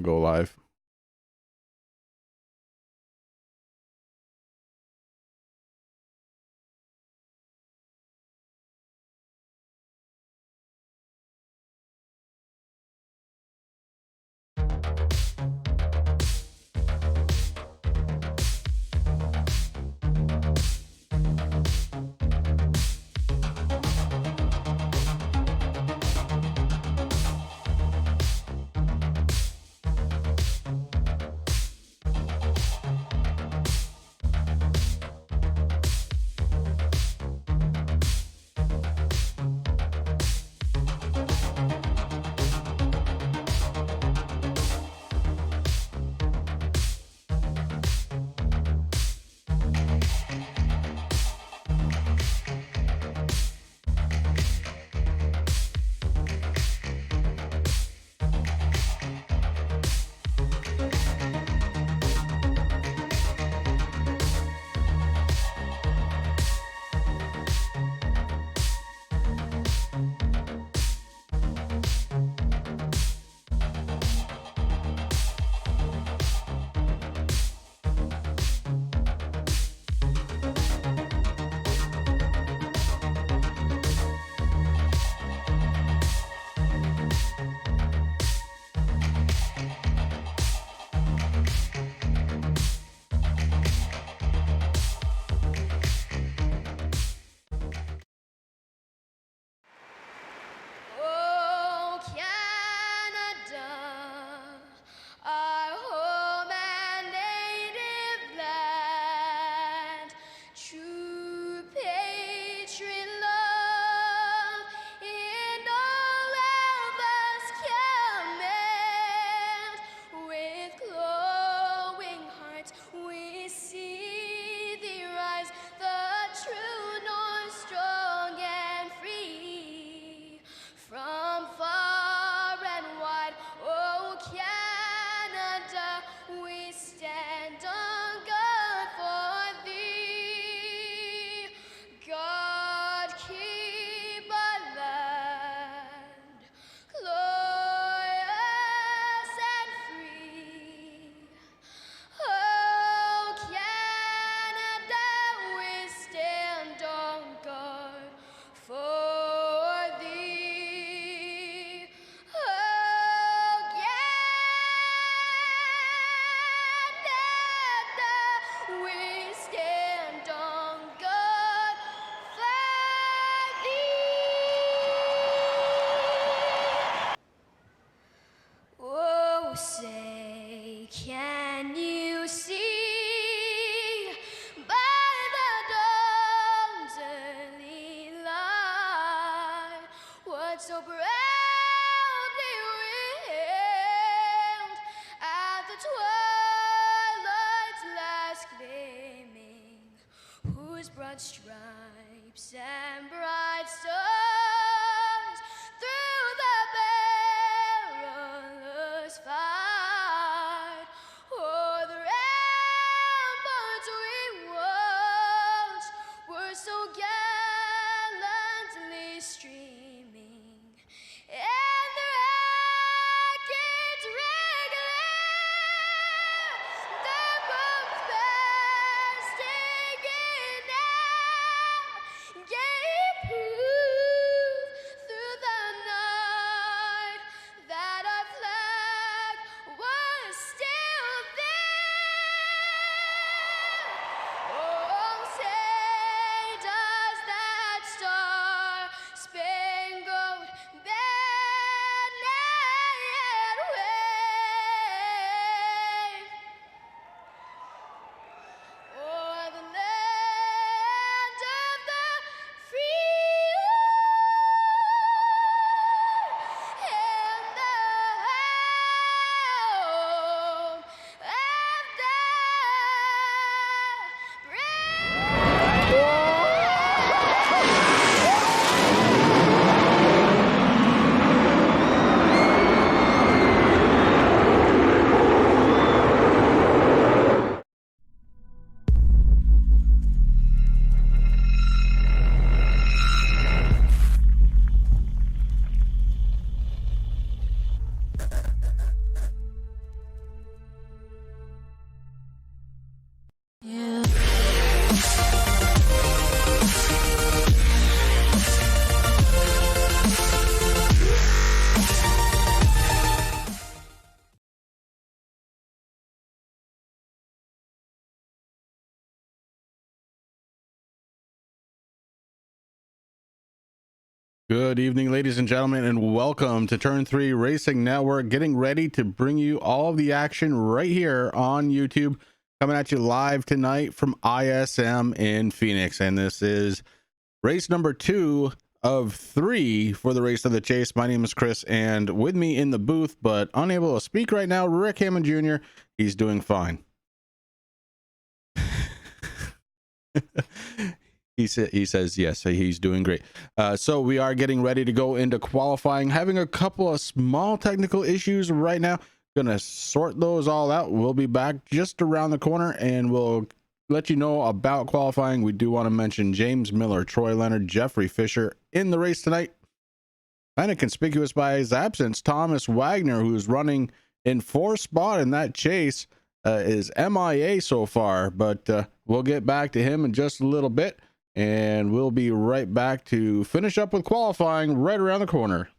gonna go live. Oh, Canada, our home and native land, true patriot love in all of us command. With glowing hearts we see thee rise, the true north, strong and free. From far and wide, oh Canada, we stand on guard for thee. God keep our land glorious and free. Oh Canada, we stand on guard for thee. Oh Canada, we stand on guard for thee. Oh, say, can you see by the dawn's early light what so proudly we hailed at the twilight's last gleaming, whose broad stripes and bright stars through the perilous fight o'er the ramparts we watched were so gallantly streaming, and the rackets regular, the boats bursting in air, gave proof Good evening, ladies and gentlemen, and welcome to Turn 3 Racing Network, getting ready to bring you all of the action right here on YouTube, coming at you live tonight from ISM in Phoenix. And this is race number 2 of 3 for the Race of the Chase. My name is Chris, and with me in the booth, but unable to speak right now, Rick Hammond Jr. He's doing fine. He says yes, he's doing great. So we are getting ready to go into qualifying, having a couple of small technical issues right now. Gonna sort those all out. We'll be back just around the corner and we'll let you know about qualifying. We do want to mention James Miller, Troy Leonard, Jeffrey Fisher in the race tonight. Kind of conspicuous by his absence, Thomas Wagner, who's running in 4th spot in that chase, is MIA so far, but we'll get back to him in just a little bit. And we'll be right back to finish up with qualifying right around the corner.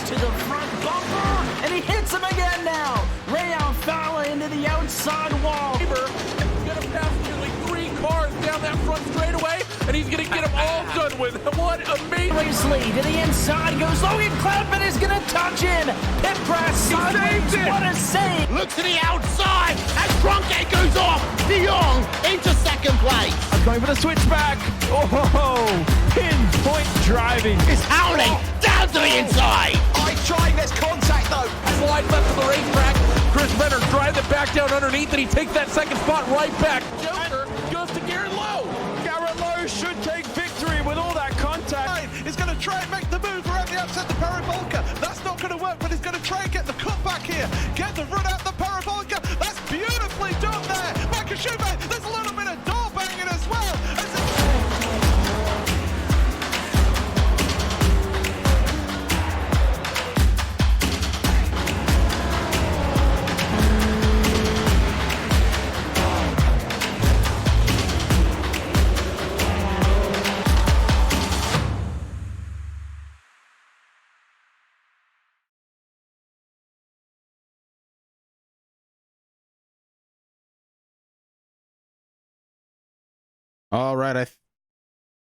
To the front bumper, and he hits him again now. Ray Alfala into the outside wall. He's gonna pass nearly 3 cars down that front straightaway, and he's gonna get them all done with. What amazing! Racely to the inside goes Logan Cloudman is gonna touch in. Pit press sideways. What a save! Look to the outside as Cronkite goes off. De Jong into 2nd place. I'm going for the switchback. Oh, pinpoint driving. It's howling down to the inside. Trying this contact though. Slide left of the racetrack. Chris Benner drives it back down underneath, and he takes that 2nd spot right back. Joker goes to Garrett Lowe. Garrett Lowe should take victory with all that contact. He's going to try and make the move around the outside the parabolica. That's not going to work, but he's going to try and get the cut back here. Get the run out the parabolica. That's beautifully done there. Makashuba, there's a little bit of door banging as well. All right, I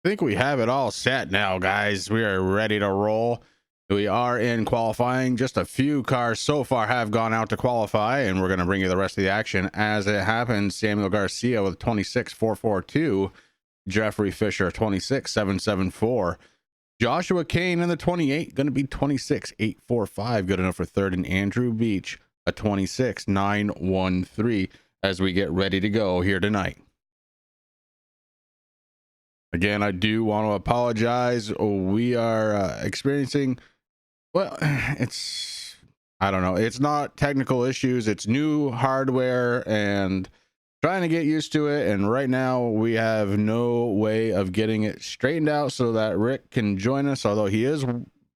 think we have it all set now, guys. We are ready to roll. We are in qualifying. Just a few cars so far have gone out to qualify, and we're going to bring you the rest of the action as it happens. Samuel Garcia with 26.442, Jeffrey Fisher 26.774, Joshua Kane in the 28 going to be 26.845, good enough for third, and Andrew Beach a 26.913 as we get ready to go here tonight. Again, I do want to apologize. We are experiencing, well, I don't know. It's not technical issues. It's new hardware and trying to get used to it. And right now we have no way of getting it straightened out so that Rick can join us, although he is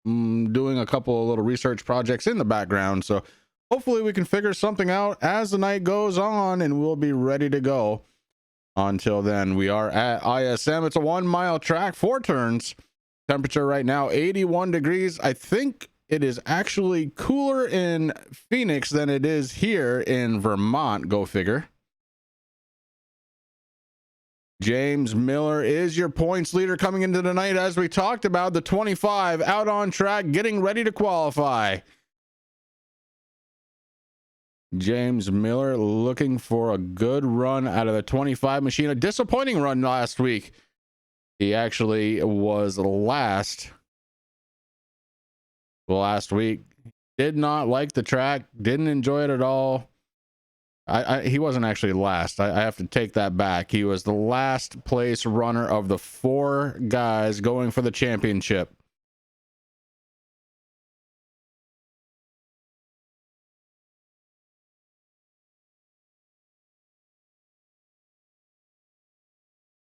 doing a couple of little research projects in the background. So hopefully we can figure something out as the night goes on, and we'll be ready to go. Until then, we are at ISM. It's a 1 mile track, 4 turns. Temperature right now 81 degrees. I think it is actually cooler in Phoenix than it is here in Vermont. Go figure. James Miller is your points leader coming into the night, as we talked about. The 25 out on track, getting ready to qualify. James Miller looking for a good run out of the 25 machine. A disappointing run last week. He actually was last week. Did not like the track. Didn't enjoy it at all. He wasn't actually last. I have to take that back. He was the last place runner of the 4 guys going for the championship.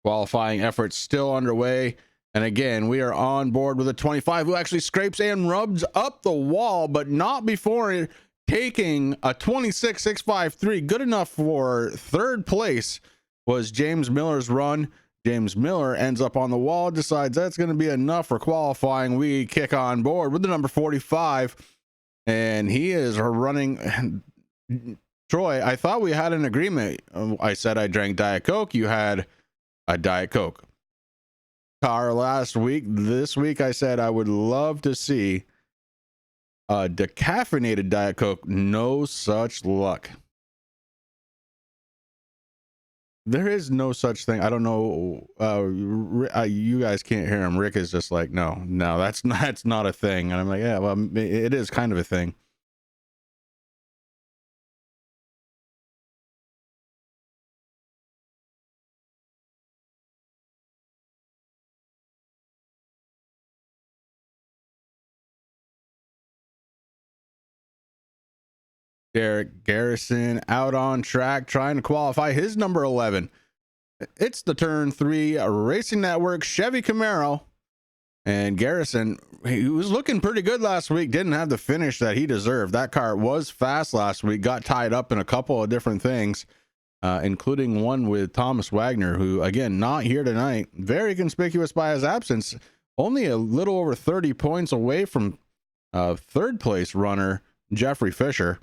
Qualifying efforts still underway. And again, we are on board with a 25 who actually scrapes and rubs up the wall, but not before taking a 26.653. Good enough for third place was James Miller's run. James Miller ends up on the wall, decides that's going to be enough for qualifying. We kick on board with the number 45, and he is running. Troy, I thought we had an agreement. I said I drank Diet Coke. You had a Diet Coke car last week. This week I said I would love to see a decaffeinated Diet Coke. No such luck. There is no such thing. I don't know. You guys can't hear him. Rick is just like, no, that's not a thing. And I'm like, yeah, well, it is kind of a thing. Derek Garrison out on track trying to qualify his number 11. It's the turn 3 Racing Network Chevy Camaro, and Garrison, he was looking pretty good last week. Didn't have the finish that he deserved. That car was fast last week, got tied up in a couple of different things, including one with Thomas Wagner, who again not here tonight. Very conspicuous by his absence. Only a little over 30 points away from third place runner Jeffrey Fisher.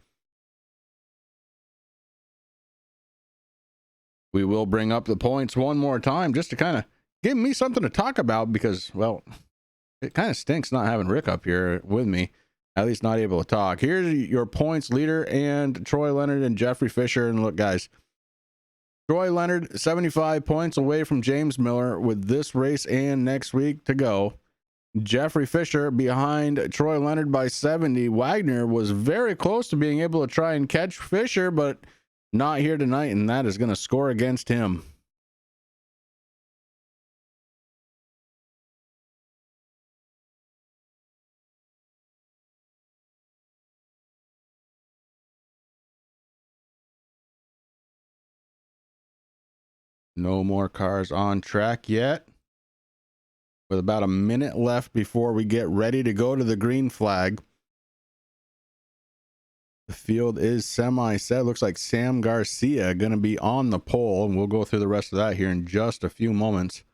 We will bring up the points one more time just to kind of give me something to talk about, because, well, it kind of stinks not having Rick up here with me, at least not able to talk. Here's your points leader and Troy Leonard and Jeffrey Fisher. And look, guys, Troy Leonard 75 points away from James Miller with this race and next week to go. Jeffrey Fisher behind Troy Leonard by 70. Wagner was very close to being able to try and catch Fisher, but not here tonight, and that is going to score against him. No more cars on track yet. With about a minute left before we get ready to go to the green flag. The field is semi-set. Looks like Sam Garcia going to be on the pole, and we'll go through the rest of that here in just a few moments.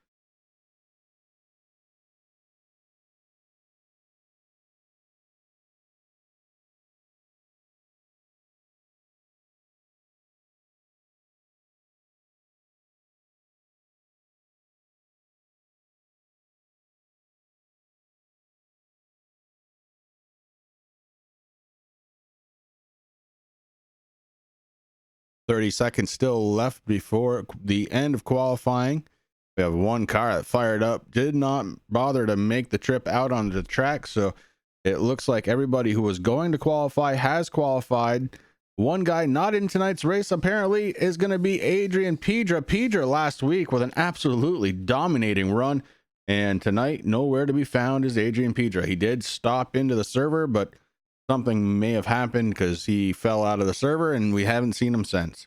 30 seconds still left before the end of qualifying. We have one car that fired up, did not bother to make the trip out onto the track. So it looks like everybody who was going to qualify has qualified. One guy not in tonight's race apparently is going to be Adrian Pedra. Pedra last week with an absolutely dominating run, and tonight nowhere to be found is Adrian Pedra. He did stop into the server, but something may have happened because he fell out of the server and we haven't seen him since.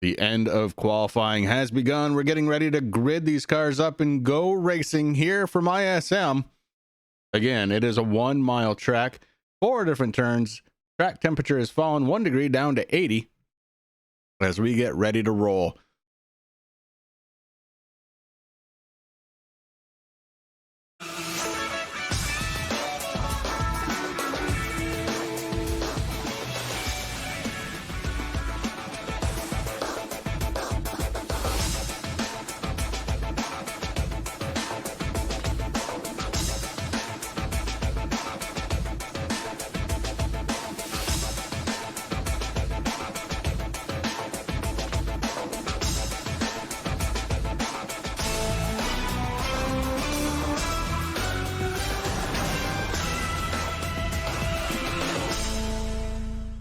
The end of qualifying has begun. We're getting ready to grid these cars up and go racing here from ISM. Again, it is a 1 mile track, 4 different turns. Track temperature has fallen 1 degree down to 80 as we get ready to roll.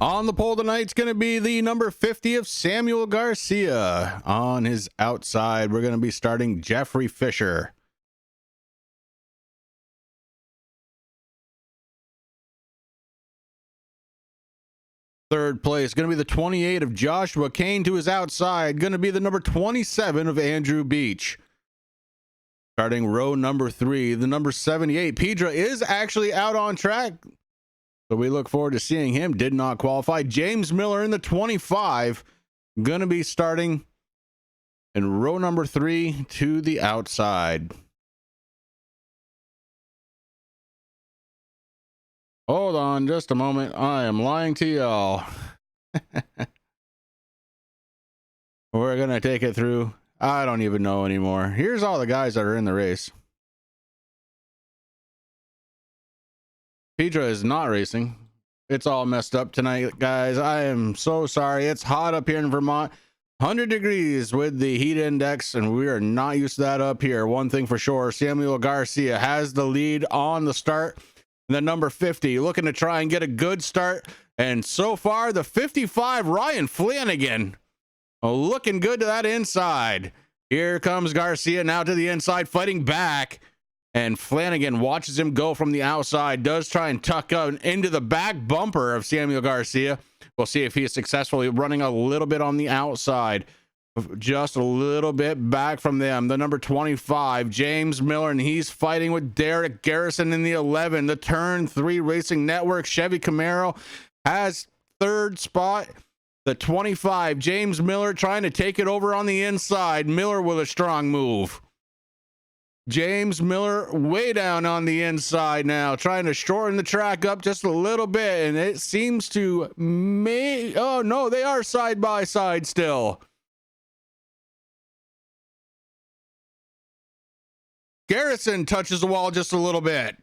On the pole tonight, it's going to be the number 50 of Samuel Garcia. On his outside, we're going to be starting Jeffrey Fisher. Third place, going to be the 28 of Joshua Kane. To his outside, going to be the number 27 of Andrew Beach. Starting row number 3, the number 78. Pedra is actually out on track, so we look forward to seeing him. Did not qualify. James Miller in the 25, going to be starting in row number 3 to the outside. Hold on just a moment. I am lying to y'all. We're going to take it through. I don't even know anymore. Here's all the guys that are in the race. Pedra is not racing. It's all messed up tonight, guys. I am so sorry. It's hot up here in Vermont. 100 degrees with the heat index, and we are not used to that up here. One thing for sure, Samuel Garcia has the lead on the start. The number 50 looking to try and get a good start. And so far, the 55, Ryan Flanagan, looking good to that inside. Here comes Garcia now to the inside, fighting back. And Flanagan watches him go from the outside, does try and tuck out into the back bumper of Samuel Garcia. We'll see if he is successfully running a little bit on the outside, just a little bit back from them. The number 25, James Miller, and he's fighting with Derek Garrison in the 11. The Turn 3 Racing Network Chevy Camaro has third spot. The 25, James Miller, trying to take it over on the inside. Miller with a strong move. James Miller way down on the inside now, trying to shorten the track up just a little bit, and it seems to oh no, they are side by side still. Garrison touches the wall just a little bit.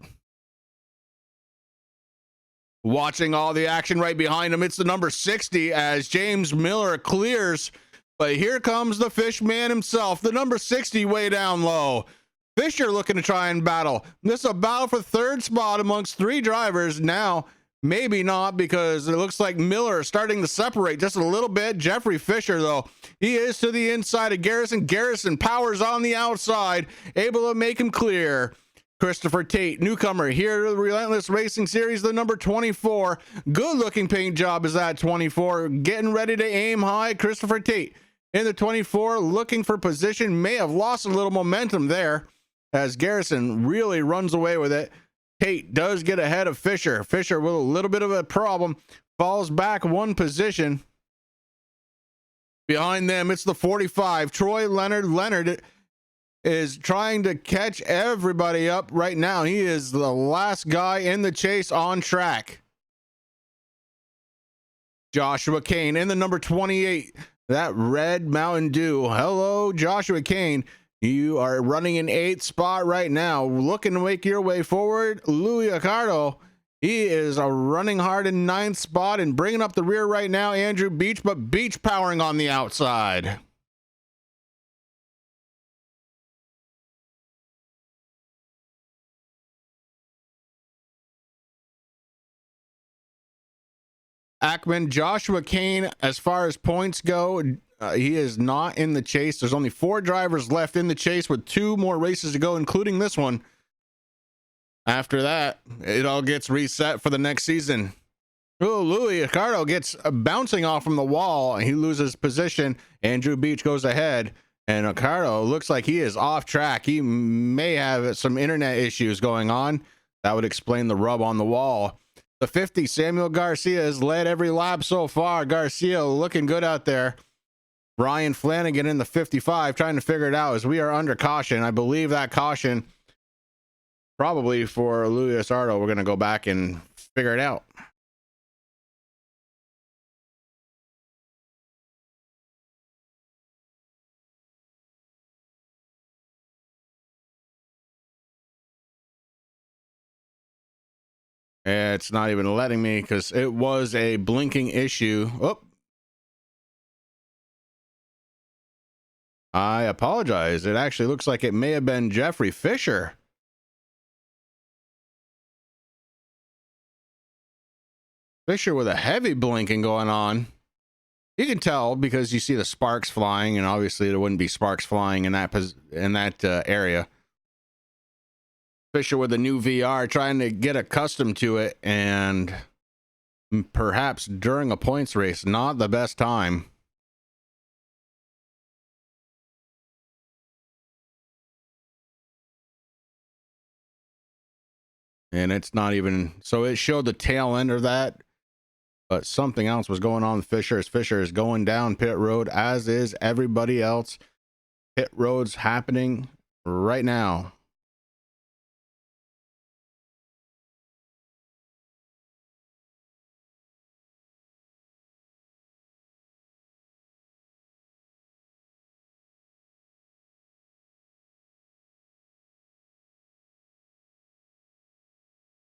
Watching all the action right behind him, it's the number 60 as James Miller clears, but here comes the fish man himself, the number 60 way down low. Fisher looking to try and battle. This is a battle for third spot amongst 3 drivers. Now, maybe not, because it looks like Miller is starting to separate just a little bit. Jeffrey Fisher, though, he is to the inside of Garrison. Garrison powers on the outside, able to make him clear. Christopher Tate, newcomer here to the Relentless Racing Series, the number 24. Good looking paint job is that 24. Getting ready to aim high. Christopher Tate in the 24, looking for position. May have lost a little momentum there, as Garrison really runs away with it. Tate does get ahead of Fisher. Fisher with a little bit of a problem, falls back 1 position. Behind them, it's the 45, Troy Leonard. Leonard is trying to catch everybody up right now. He is the last guy in the chase on track. Joshua Kane in the number 28, that red Mountain Dew. Hello, Joshua Kane. You are running in 8th spot right now, looking to make your way forward. Louis Ricardo, he is running hard in 9th spot and bringing up the rear right now. Andrew Beach, but Beach powering on the outside. Ackman, Joshua Kane, as far as points go, he is not in the chase. There's only 4 drivers left in the chase with 2 more races to go, including this one. After that, it all gets reset for the next season. Oh, Louis Ricardo gets bouncing off from the wall. He loses position. Andrew Beach goes ahead, and Ricardo looks like he is off track. He may have some internet issues going on. That would explain the rub on the wall. The 50, Samuel Garcia has led every lap so far. Garcia looking good out there. Brian Flanagan in the 55 trying to figure it out as we are under caution. I believe that caution probably for Louis Ricardo. We're going to go back and figure it out. It's not even letting me because it was a blinking issue. Oh, I apologize. It actually looks like it may have been Jeffrey Fisher. Fisher with a heavy blinking going on. You can tell because you see the sparks flying, and obviously there wouldn't be sparks flying in that area. Fisher with a new VR trying to get accustomed to it, and perhaps during a points race, not the best time. And it's not even, so it showed the tail end of that, but something else was going on with Fisher as Fisher is going down pit road, as is everybody else. Pit road's happening right now.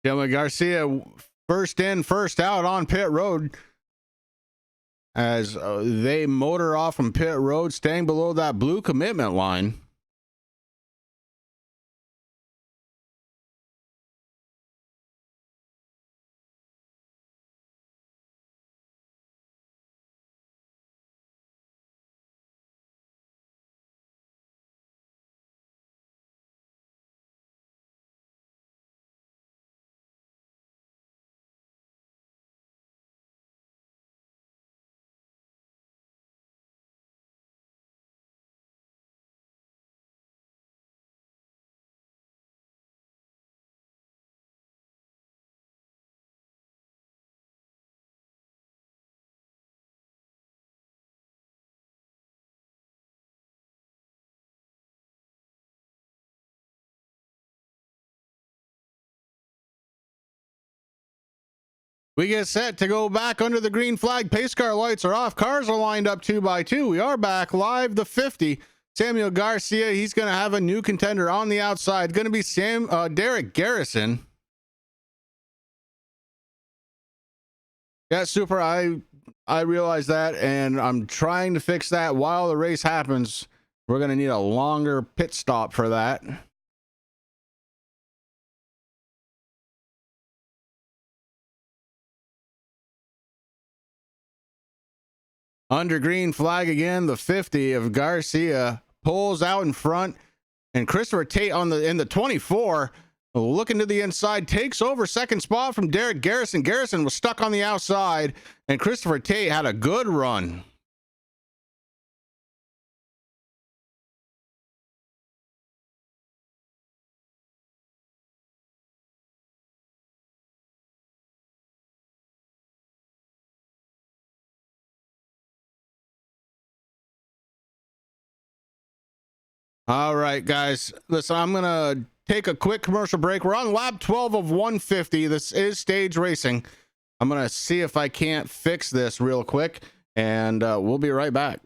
Samuel Garcia first in, first out on pit road as they motor off from pit road, staying below that blue commitment line. We get set to go back under the green flag. Pace car lights are off. Cars are lined up 2 by 2. We are back live. The 50, Samuel Garcia. He's going to have a new contender on the outside. Going to be Derek Garrison. Yeah, super. I realize that, and I'm trying to fix that while the race happens. We're going to need a longer pit stop for that. Under green flag again, the 50 of Garcia pulls out in front, and Christopher Tate in the 24, looking to the inside, takes over second spot from Derek Garrison. Garrison was stuck on the outside, and Christopher Tate had a good run. All right, guys. Listen, I'm going to take a quick commercial break. We're on lap 12 of 150. This is stage racing. I'm going to see if I can't fix this real quick, and we'll be right back.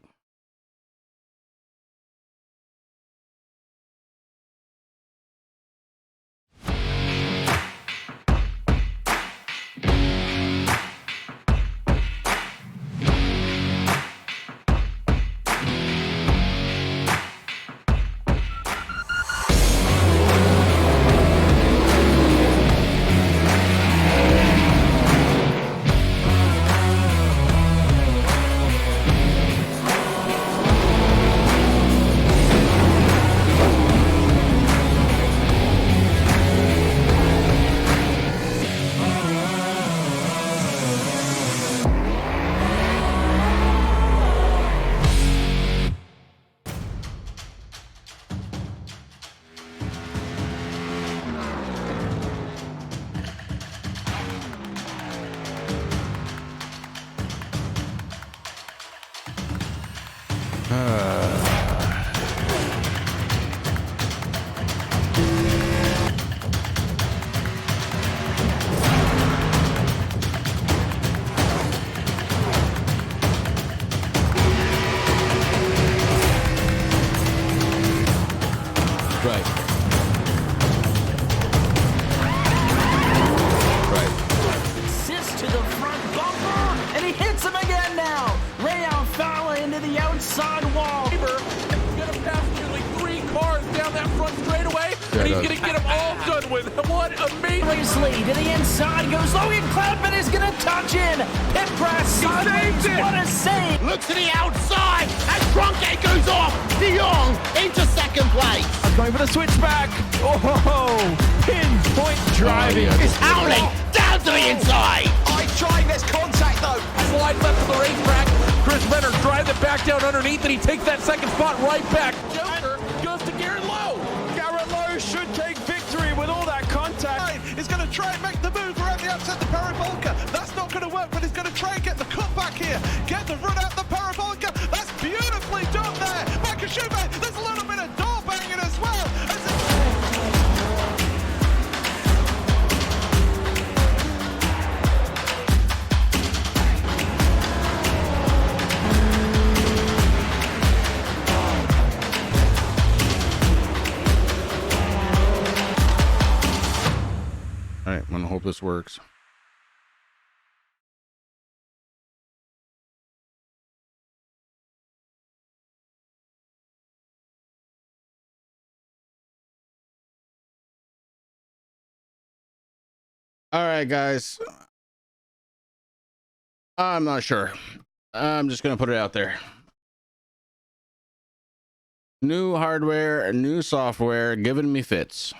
Assist to the front bumper, and he hits him again now. Rayon Fowler into the outside wall. Gonna pass nearly 3 cars down that front straightaway, and he's gonna get them all done with. What amazing! Race lead to the inside goes Logan Cloudman is gonna touch in. Pit press sideways. What a save! Look to the outside as Trunkgate goes off. De Jong into second place. Going for the switchback. Oh, pinpoint driving. It's howling down to the inside. Trying this contact though. Slide left to the racetrack. Chris Benner drives it back down underneath, and he takes that second spot right back. Joker goes to Garrett Lowe. Garrett Lowe should take victory with all that contact. He's going to try and make the move around the outside the parabolica. That's not going to work, but he's going to try and get the cutback here. Get the run out the parabolica. That's beautifully done there. Makashube, there's a little bit of door banging as well. All right, I'm gonna hope this works. All right, guys. I'm not sure. I'm just gonna put it out there. New hardware, new software, giving me fits.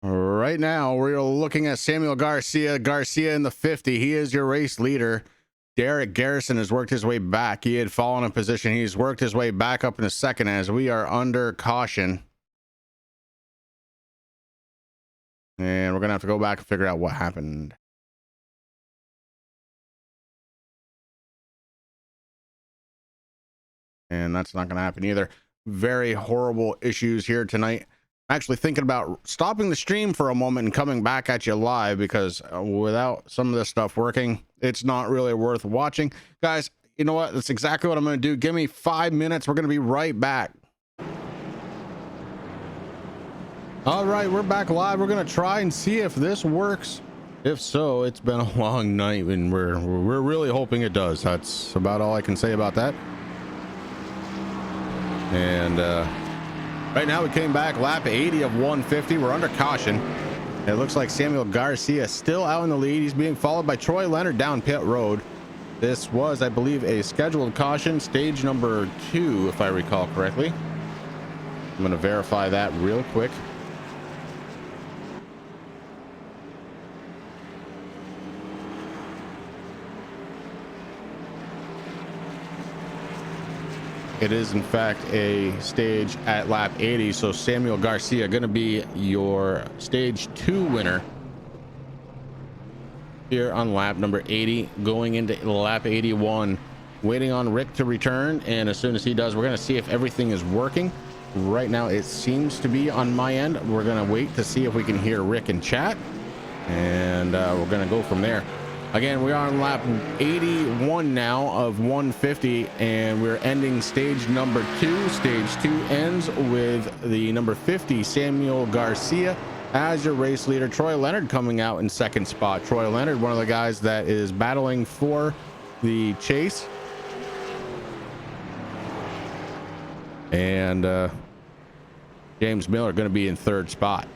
Right now, we're looking at Samuel Garcia. Garcia in the 50. He is your race leader. Derek Garrison has worked his way back. He had fallen in position. He's worked his way back up in the second as we are under caution. And we're going to have to go back and figure out what happened. And that's not going to happen either. Very horrible issues here tonight. Actually thinking about stopping the stream for a moment and coming back at you live, because without some of this stuff working, it's not really worth watching. Guys, you know what? That's exactly what I'm going to do. Give me 5 minutes. We're going to be right back. All right, we're back live. We're going to try and see if this works. If so, it's been a long night, and we're really hoping it does. That's about all I can say about that. And right now we came back lap 80 of 150. We're under caution. It looks like Samuel Garcia still out in the lead. He's being followed by Troy Leonard down pit road. This was, I believe, a scheduled caution, stage number 2, if I recall correctly. I'm going to verify that real quick. It is, in fact, a stage at lap 80. So Samuel Garcia going to be your stage 2 winner here on lap number 80, going into lap 81, waiting on Rick to return. And as soon as he does, we're going to see if everything is working. Right now, it seems to be on my end. We're going to wait to see if we can hear Rick in chat, and we're going to go from there. Again, we are on lap 81 now of 150, and we're ending stage number 2. Stage 2 ends with the number 50, Samuel Garcia, as your race leader. Troy Leonard coming out in second spot. Troy Leonard, one of the guys that is battling for the chase. And James Miller going to be in third spot.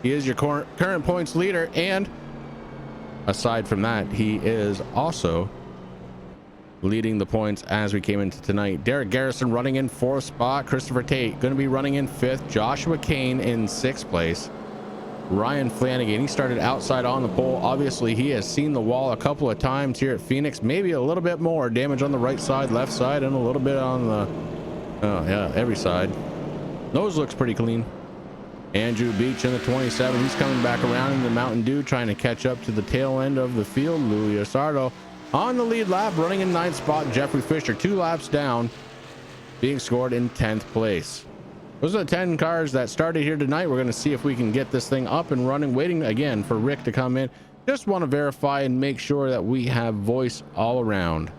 He is your current points leader, and aside from that, he is also leading the points as we came into tonight. Derek Garrison running in fourth spot. Christopher Tate going to be running in fifth. Joshua Kane in sixth place. Ryan Flanagan. He started outside on the pole. Obviously, he has seen the wall a couple of times here at Phoenix, maybe a little bit more damage on the right side, left side, and a little bit on the every side. Nose looks pretty clean. Andrew Beach in the 27. He's coming back around in the Mountain Dew, trying to catch up to the tail end of the field. Louis Asardo on the lead lap, running in 9th spot. Jeffrey Fisher 2 laps down, being scored in 10th place. Those are the 10 cars that started here tonight. We're going to see if we can get this thing up and running. Waiting again for Rick to come in. Just want to verify and make sure that we have voice all around.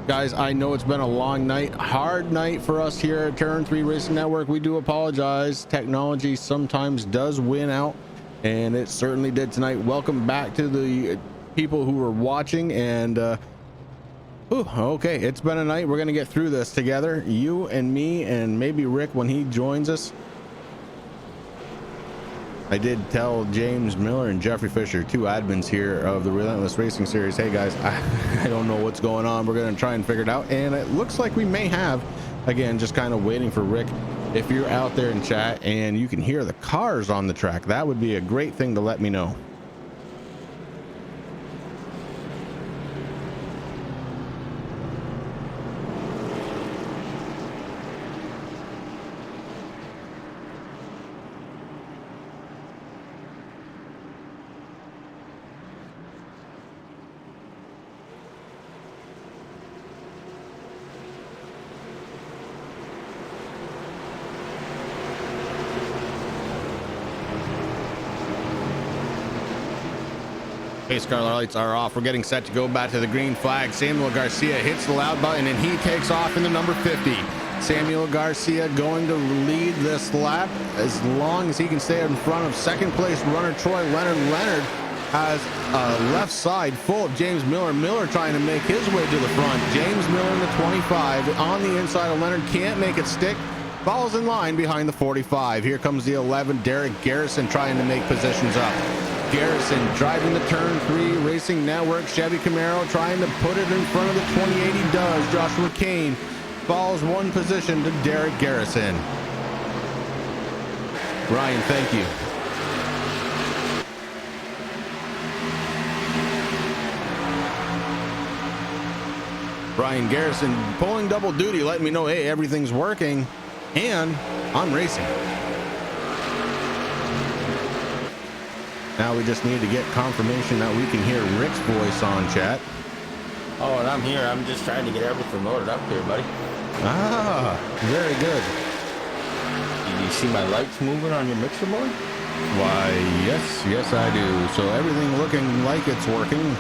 Guys, I know it's been a long night, hard night for us here at Turn 3 Racing Network. We do apologize. Technology sometimes does win out, and it certainly did tonight. Welcome back to the people who were watching, and okay, it's been a night. We're gonna get through this together, you and me, and maybe Rick when he joins us. I did tell James Miller and Jeffrey Fisher, 2 admins here of the Relentless Racing Series, hey guys, I don't know what's going on. We're going to try and figure it out, and it looks like we may have. Again, just kind of waiting for Rick. If you're out there in chat and you can hear the cars on the track, that would be a great thing to let me know. Pace car lights are off. We're getting set to go back to the green flag. Samuel Garcia hits the loud button and he takes off in the number 50. Samuel Garcia going to lead this lap as long as he can stay in front of second place runner Troy Leonard. Leonard has a left side full of James Miller. Miller trying to make his way to the front. James Miller in the 25 on the inside of Leonard, can't make it stick. Falls in line behind the 45. Here comes the 11, Derek Garrison, trying to make positions up. Garrison driving the Turn 3 Racing Network Chevy Camaro, trying to put it in front of the 28. He does. Joshua Kane falls 1 position to Derek Garrison. Ryan, thank you. Brian Garrison pulling double duty, letting me know, hey, everything's working and I'm racing. Now we just need to get confirmation that we can hear Rick's voice on chat. Oh, and I'm here. I'm just trying to get everything loaded up here, buddy. Ah, very good. Do you see my lights moving on your mixer board? Why, yes, I do. So everything looking like it's working.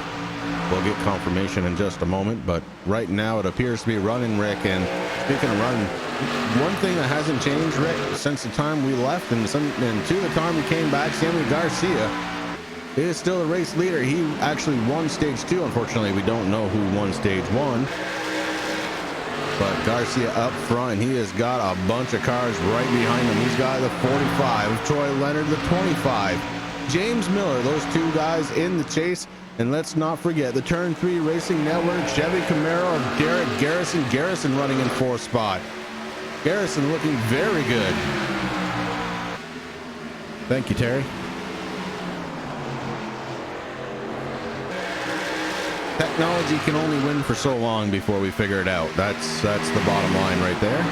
We'll get confirmation in just a moment, but right now it appears to be running, Rick. And speaking of running, one thing that hasn't changed, Rick, since the time we left and to the time we came back, Samuel Garcia is still the race leader. He actually won stage 2. Unfortunately, we don't know who won stage 1. But Garcia up front, he has got a bunch of cars right behind him. He's got the 45, Troy Leonard, the 25, James Miller, those 2 guys in the chase. And let's not forget the Turn 3 Racing Network Chevy Camaro of Derek Garrison. Garrison running in 4th spot. Garrison looking very good. Thank you, Terry. Technology can only win for so long before we figure it out. That's the bottom line right there.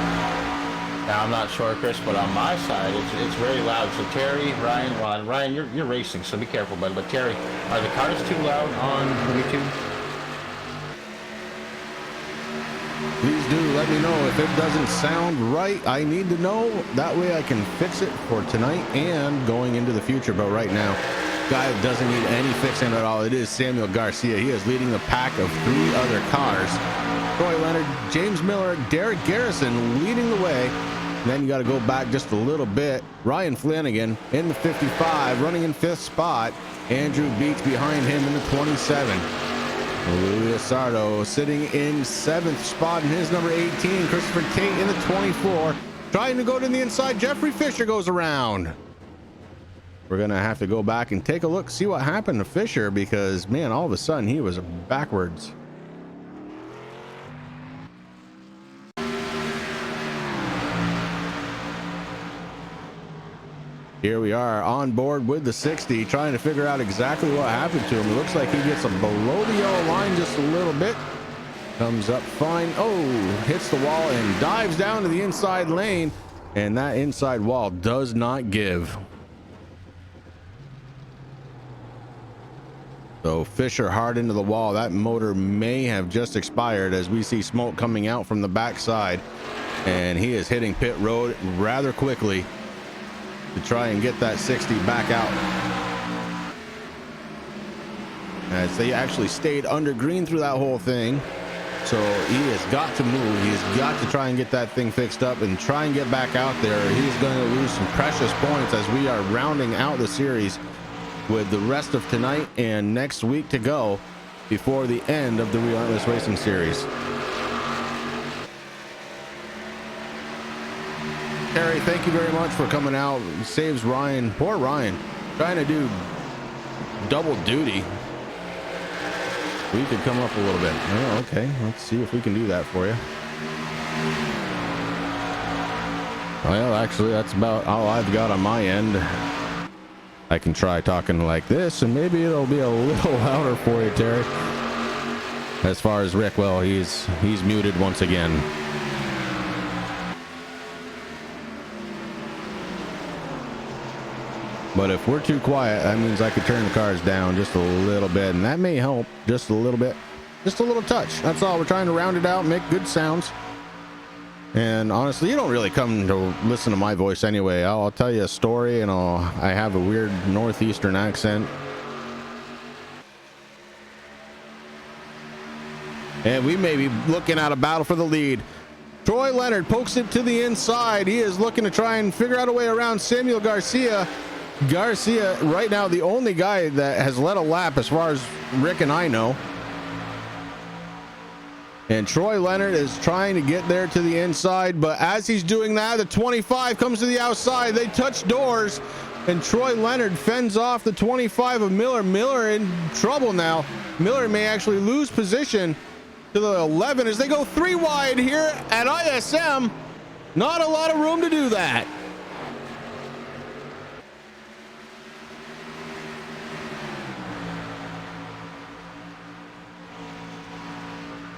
Now, I'm not sure, Chris, but on my side, it's very loud. So Terry, Ryan, well, Ryan, you're racing, so be careful, bud. But Terry, are the cars too loud on YouTube? Please do let me know if it doesn't sound right. I need to know. That way I can fix it for tonight and going into the future. But right now, guy doesn't need any fixing at all. It is Samuel Garcia. He is leading the pack of 3 other cars. Troy Leonard, James Miller, Derek Garrison leading the way. And then you got to go back just a little bit. Ryan Flanagan in the 55, running in 5th spot. Andrew Beach behind him in the 27. Louis Asardo sitting in 7th spot in his number 18. Christopher Tate in the 24. Trying to go to the inside. Jeffrey Fisher goes around. We're going to have to go back and take a look, see what happened to Fisher, because, man, all of a sudden he was backwards. Here we are on board with the 60, trying to figure out exactly what happened to him. It looks like he gets him below the yellow line just a little bit. Comes up fine. Oh, hits the wall and dives down to the inside lane. And that inside wall does not give. So Fisher hard into the wall. That motor may have just expired as we see smoke coming out from the backside. And he is hitting pit road rather quickly to try and get that 60 back out. As they actually stayed under green through that whole thing. So he has got to move. He has got to try and get that thing fixed up and try and get back out there. He's going to lose some precious points as we are rounding out the series with the rest of tonight and next week to go before the end of the Relentless Racing Series. Terry, thank you very much for coming out. Saves Ryan, poor Ryan, trying to do double duty. We could come up a little bit. Oh, okay, let's see if we can do that for you. Well, actually, that's about all I've got on my end. I can try talking like this, and maybe it'll be a little louder for you, Terry. As far as Rick, well, he's muted once again. But if we're too quiet, that means I could turn the cars down just a little bit, and that may help just a little bit, just a little touch. That's all. We're trying to round it out, make good sounds. And honestly, you don't really come to listen to my voice anyway. I'll tell you a story, and I have a weird northeastern accent. And we may be looking at a battle for the lead. Troy Leonard pokes it to the inside. He is looking to try and figure out a way around Samuel Garcia. Garcia, right now, the only guy that has led a lap as far as Rick and I know. And Troy Leonard is trying to get there to the inside, but as he's doing that, the 25 comes to the outside. They touch doors, and Troy Leonard fends off the 25 of Miller. Miller in trouble now. Miller may actually lose position to the 11 as they go 3 wide here at ISM. Not a lot of room to do that.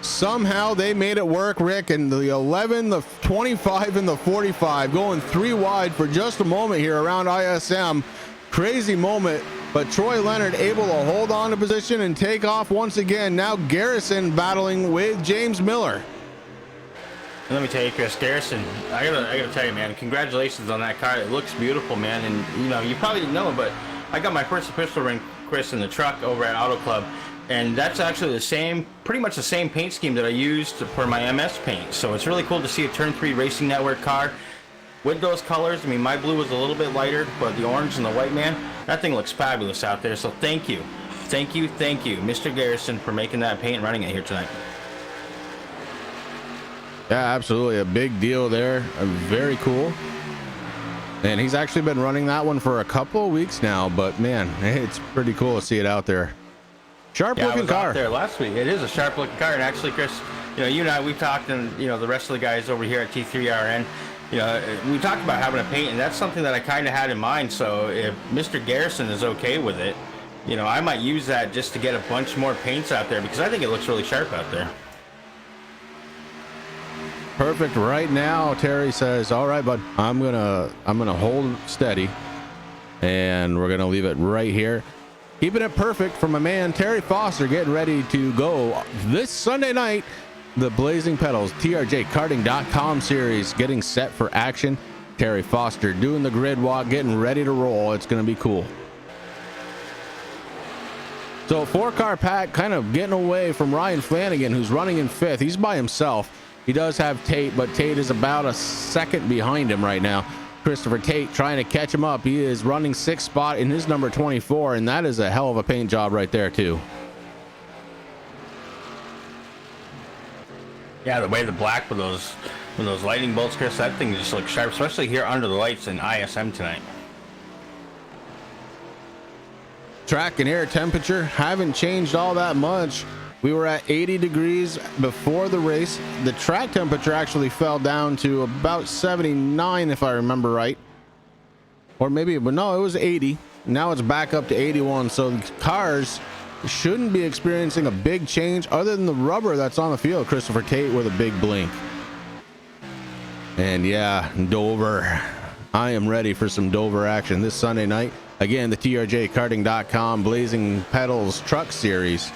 Somehow they made it work, Rick, and the 11, the 25, and the 45 going 3 wide for just a moment here around ISM. Crazy moment, but Troy Leonard able to hold on to position and take off once again. Now Garrison battling with James Miller. And let me tell you, Chris, Garrison, I gotta tell you, man, congratulations on that car. It looks beautiful, man. And you know, you probably didn't know, but I got my first pistol ring, Chris, in the truck over at Auto Club. And that's actually the same, pretty much the same paint scheme that I used for my MS paint. So it's really cool to see a Turn 3 Racing Network car with those colors. I mean, my blue was a little bit lighter, but the orange and the white, man, that thing looks fabulous out there. So thank you, Mr. Garrison, for making that paint and running it here tonight. Yeah, absolutely. A big deal there. Very cool. And he's actually been running that one for a couple of weeks now, but man, it's pretty cool to see it out there. Sharp looking car. Out there last week. It is a sharp looking car. And actually, Chris, you know, you and I, we've talked, and you know, the rest of the guys over here at T3RN, you know, we talked about having a paint, and that's something that I kind of had in mind. So if Mr. Garrison is okay with it, you know, I might use that just to get a bunch more paints out there, because I think it looks really sharp out there. Perfect. Right now, Terry says, all right, bud, I'm gonna hold steady, and we're gonna leave it right here. Keeping it perfect for my man Terry Foster, getting ready to go this Sunday night. The Blazing Pedals TRJkarting.com series getting set for action. Terry Foster doing the grid walk, getting ready to roll. It's going to be cool. So 4-car pack kind of getting away from Ryan Flanagan, who's running in 5th. He's by himself. He does have Tate, but Tate is about a second behind him right now. Christopher Tate trying to catch him up. He is running 6th spot in his number 24, and that is a hell of a paint job right there too. Yeah, the way the black with those lightning bolts, Chris, that thing just looks sharp, especially here under the lights in ISM tonight. Track and air temperature haven't changed all that much. We were at 80 degrees before the race. The track temperature actually fell down to about 79, if I remember right. or maybe, but no, it was 80. Now it's back up to 81. So the cars shouldn't be experiencing a big change other than the rubber that's on the field. Christopher Tate with a big blink. And yeah, Dover. I am ready for some Dover action this Sunday night. Again, the TRJkarting.com Blazing Pedals Truck Series.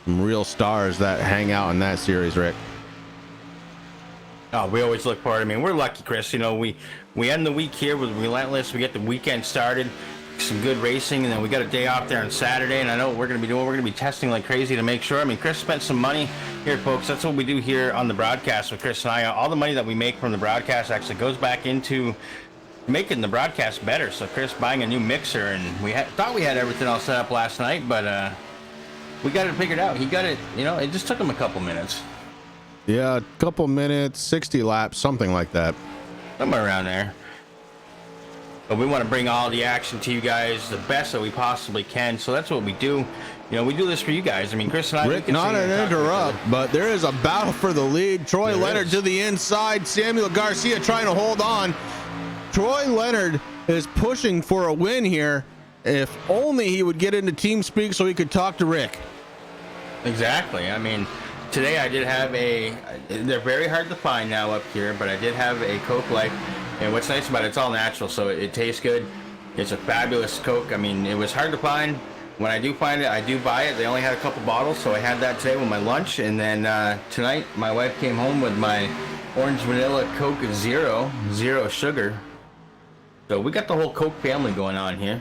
Some real stars that hang out in that series, Rick. Oh, we always look forward. I mean, we're lucky, Chris. You know, we end the week here with Relentless. We get the weekend started, some good racing, and then we got a day off there on Saturday. And I know what we're going to be doing. We're going to be testing like crazy to make sure. I mean, Chris spent some money here, folks. That's what we do here on the broadcast with Chris and I. All the money that we make from the broadcast actually goes back into making the broadcast better. So Chris buying a new mixer, and we thought we had everything all set up last night, but we got it figured out. He got it. You know, it just took him a couple minutes. Yeah, a couple minutes, 60 laps, something like that. Somewhere around there. But we want to bring all the action to you guys the best that we possibly can. So that's what we do. You know, we do this for you guys. I mean, Chris and I... Rick, not an interrupt, but there is a battle for the lead. Troy Leonard to the inside. Samuel Garcia trying to hold on. Troy Leonard is pushing for a win here. If only he would get into team speak so he could talk to Rick. Exactly. I mean... Today I did have they're very hard to find now up here, but I did have a Coke Light, and what's nice about it, it's all natural, so it tastes good. It's a fabulous Coke. I mean, it was hard to find. When I do find it, I do buy it. They only had a couple bottles, so I had that today with my lunch, and then tonight my wife came home with my orange vanilla Coke Zero sugar. So we got the whole Coke family going on here.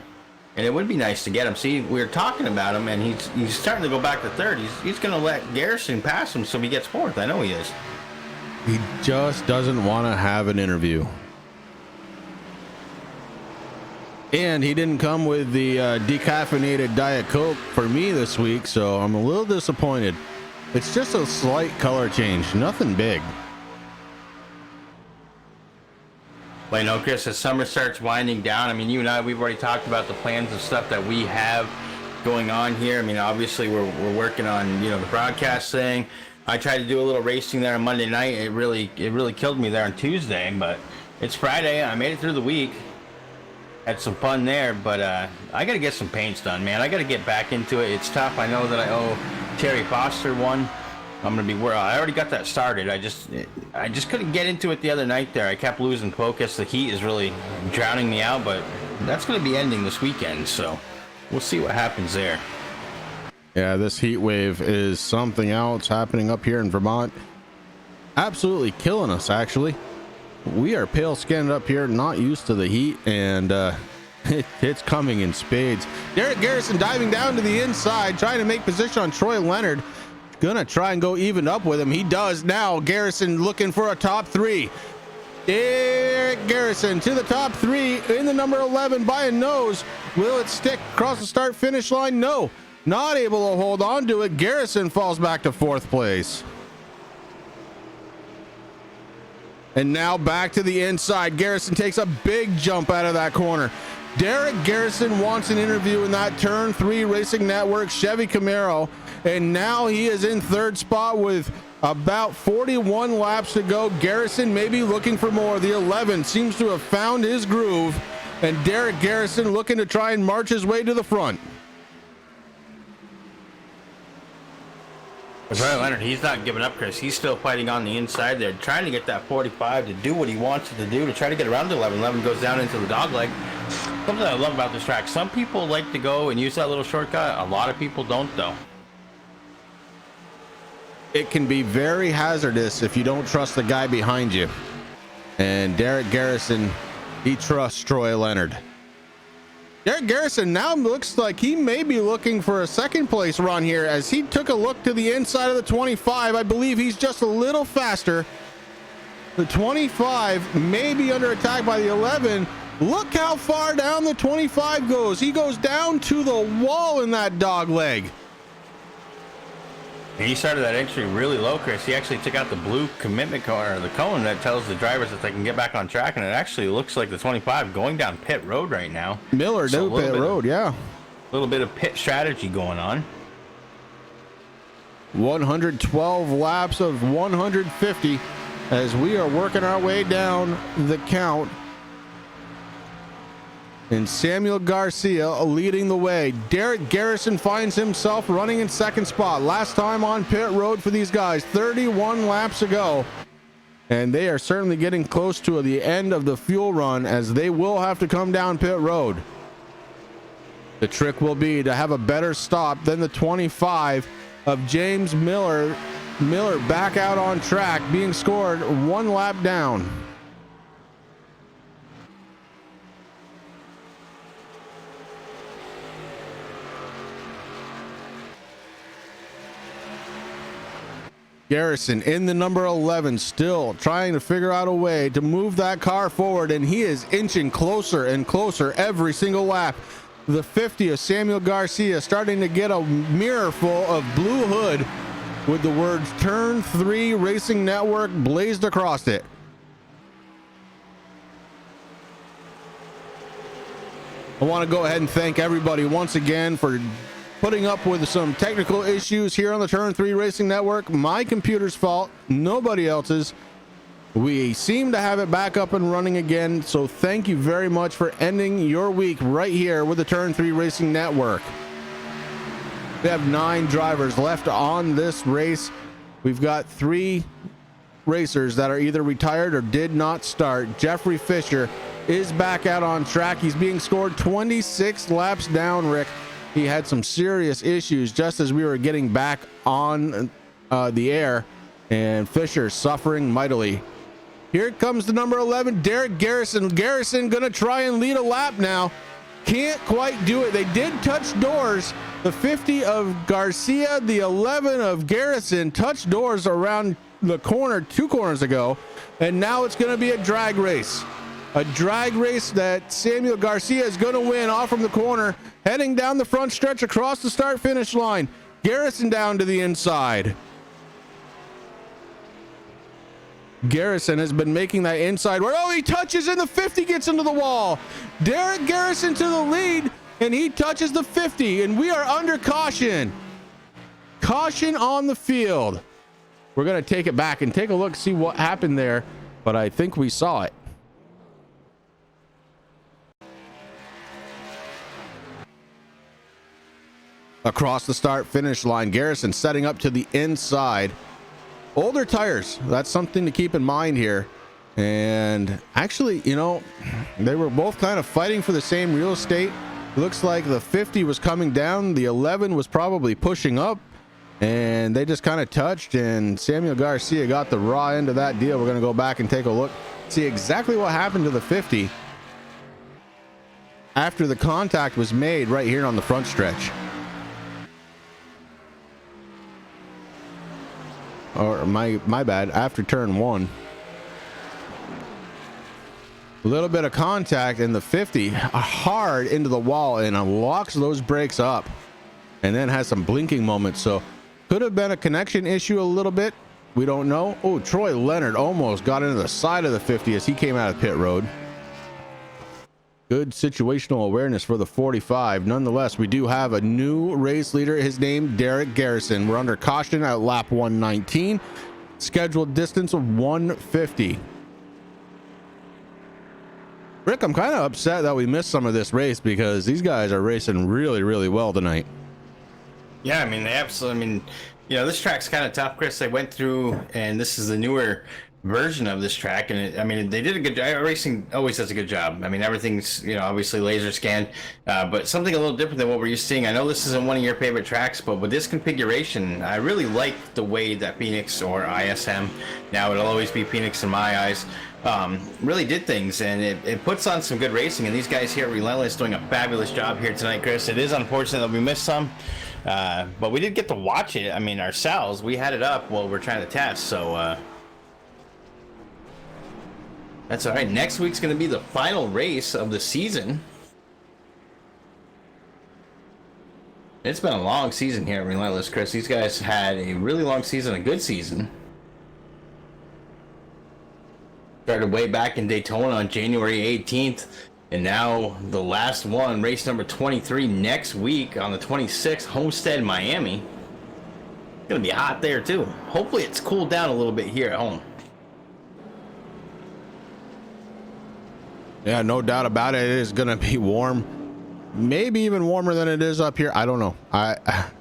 And it would be nice to get him. See, we were talking about him, and he's starting to go back to third. He's going to let Garrison pass him so he gets fourth. I know he is. He just doesn't want to have an interview. And he didn't come with the decaffeinated Diet Coke for me this week, so I'm a little disappointed. It's just a slight color change, nothing big. Well, you know, Chris, as summer starts winding down, I mean, you and I, we've already talked about the plans and stuff that we have going on here. I mean, obviously, we're working on, you know, the broadcast thing. I tried to do a little racing there on Monday night. It really killed me there on Tuesday, but it's Friday. I made it through the week. Had some fun there, but I got to get some paints done, man. I got to get back into it. It's tough. I know that I owe Terry Foster one. I'm gonna be I already got that started. I just couldn't get into it the other night there. I kept losing focus. The heat is really drowning me out, but that's gonna be ending this weekend, so we'll see what happens there. Yeah, this heat wave is something else happening up here in Vermont. Absolutely killing us, actually. We are pale skinned up here, not used to the heat, and it's coming in spades. Derek Garrison diving down to the inside, trying to make position on Troy Leonard. Gonna try and go even up with him. He does now. Garrison looking for a top three. Derek Garrison to the top three in the number 11 by a nose. Will it stick across the start finish line? No, not able to hold on to it. Garrison falls back to fourth place. And now back to the inside. Garrison takes a big jump out of that corner. Derek Garrison wants an interview in that Turn 3 Racing Network Chevy Camaro. And now he is in third spot with about 41 laps to go. Garrison may be looking for more. The 11 seems to have found his groove. And Derek Garrison looking to try and march his way to the front. Troy Leonard, he's not giving up, Chris. He's still fighting on the inside there, trying to get that 45 to do what he wants to do, to try to get around to 11. 11 goes down into the dog leg. Something I love about this track, some people like to go and use that little shortcut. A lot of people don't, though. It can be very hazardous if you don't trust the guy behind you. And Derek Garrison, he trusts Troy Leonard. Derek Garrison now looks like he may be looking for a second place run here as he took a look to the inside of the 25. I believe he's just a little faster. The 25 may be under attack by the 11. Look how far down the 25 goes. He goes down to the wall in that dog leg. And he started that entry really low, Chris. He actually took out the blue commitment cone, or the cone that tells the drivers that they can get back on track, and it actually looks like the 25 going down pit road right now. Miller, so pit road, yeah. A little bit of pit strategy going on. 112 laps of 150 as we are working our way down the count. and Samuel Garcia leading the way. Derek Garrison finds himself running in second spot. Last time on pit road for these guys, 31 laps ago. And they are certainly getting close to the end of the fuel run, as they will have to come down pit road. The trick will be to have a better stop than the 25 of James Miller. Miller back out on track, being scored 1 lap down. Garrison in the number 11, still trying to figure out a way to move that car forward, and he is inching closer and closer every single lap. The 50 of Samuel Garcia starting to get a mirror full of blue hood with the words Turn 3 Racing Network blazed across it. I want to go ahead and thank everybody once again for putting up with some technical issues here on the Turn 3 Racing Network. My computer's fault, nobody else's. We seem to have it back up and running again, so thank you very much for ending your week right here with the Turn 3 Racing Network. We have 9 drivers left on this race. We've got 3 racers that are either retired or did not start. Jeffrey Fisher is back out on track. He's being scored 26 laps down, Rick. He had some serious issues just as we were getting back on the air, and Fisher suffering mightily. Here comes the number 11, Derek Garrison. Garrison gonna try and lead a lap now. Can't quite do it. They did touch doors. The 50 of Garcia, the 11 of Garrison touched doors around the corner 2 corners ago, and now it's gonna be a drag race. A drag race that Samuel Garcia is going to win off from the corner, heading down the front stretch across the start finish line. Garrison down to the inside. Garrison has been making that inside work. Oh, he touches and the 50 gets into the wall. Derek Garrison to the lead, and he touches the 50, and we are under caution. Caution on the field. We're going to take it back and take a look, see what happened there, but I think we saw it. Across the start finish line, Garrison setting up to the inside. Older tires, that's something to keep in mind here. And actually, you know, they were both kind of fighting for the same real estate. Looks like the 50 was coming down, the 11 was probably pushing up, and they just kind of touched, and Samuel Garcia got the raw end of that deal. We're going to go back and take a look, see exactly what happened to the 50 after the contact was made right here on the front stretch. Or my bad, after turn 1. A little bit of contact, and the 50 hard into the wall and locks those brakes up, and then has some blinking moments. So could have been a connection issue a little bit. We don't know. Oh, Troy Leonard almost got into the side of the 50 as he came out of pit road. Good situational awareness for the 45. Nonetheless, we do have a new race leader. His name, Derek Garrison. We're under caution at lap 119. Scheduled distance of 150. Rick, I'm kind of upset that we missed some of this race because these guys are racing really, really well tonight. Yeah, I mean, they absolutely, I mean, you know, this track's kind of tough, Chris. They went through, and this is the newer version of this track, and I mean, they did a good job. Racing always does a good job. I mean, everything's, you know, obviously laser scanned, but something a little different than what we're used to seeing. I know this isn't one of your favorite tracks, but with this configuration, I really like the way that Phoenix, or ISM, now it'll always be Phoenix in my eyes, really did things, and it puts on some good racing, and these guys here at Relentless doing a fabulous job here tonight, Chris. It is unfortunate that we missed some, but we did get to watch it. I mean, ourselves, we had it up while we're trying to test, so that's all right. Next week's going to be the final race of the season. It's been a long season here at Relentless, Chris. These guys had a really long season, a good season. Started way back in Daytona on January 18th, and now the last one, race number 23, next week on the 26th, Homestead, Miami. It's going to be hot there, too. Hopefully it's cooled down a little bit here at home. Yeah, no doubt about it. It is going to be warm, maybe even warmer than it is up here. I don't know. I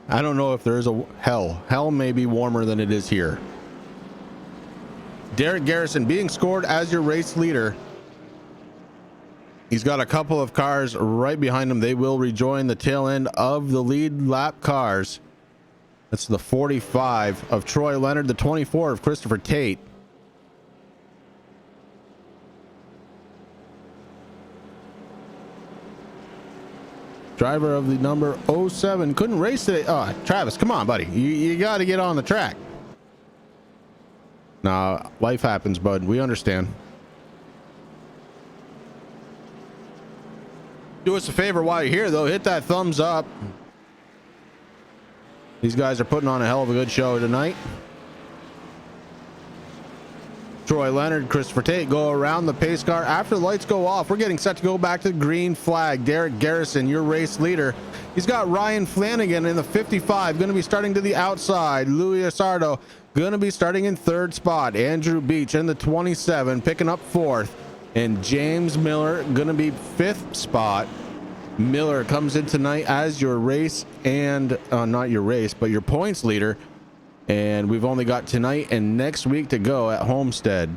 don't know if there is a hell may be warmer than it is here. Derek Garrison being scored as your race leader. He's got a couple of cars right behind him. They will rejoin the tail end of the lead lap cars. That's the 45 of Troy Leonard, the 24 of Christopher Tate. Driver of the number 07 couldn't race today. Oh, Travis, come on, buddy. You got to get on the track. Nah, life happens, bud. We understand. Do us a favor while you're here, though. Hit that thumbs up. These guys are putting on a hell of a good show tonight. Troy Leonard, Christopher Tate go around the pace car. After the lights go off, we're getting set to go back to the green flag. Derek Garrison, your race leader. He's got Ryan Flanagan in the 55, going to be starting to the outside. Louis Asardo going to be starting in third spot. Andrew Beach in the 27, picking up fourth. And James Miller going to be fifth spot. Miller comes in tonight as your race and not your race, but your points leader. And we've only got tonight and next week to go at Homestead.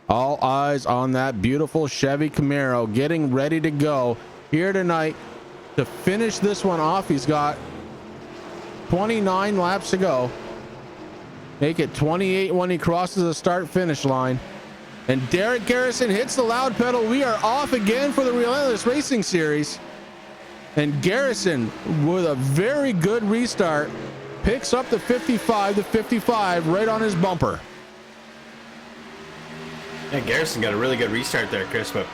All eyes on that beautiful Chevy Camaro getting ready to go here tonight to finish this one off. He's got 29 laps to go. Make it 28 when he crosses the start finish line. And Derek Garrison hits the loud pedal. We are off again for the Relentless Racing Series. And Garrison, with a very good restart, picks up the 55 right on his bumper. Yeah, Garrison got a really good restart there, Chris, but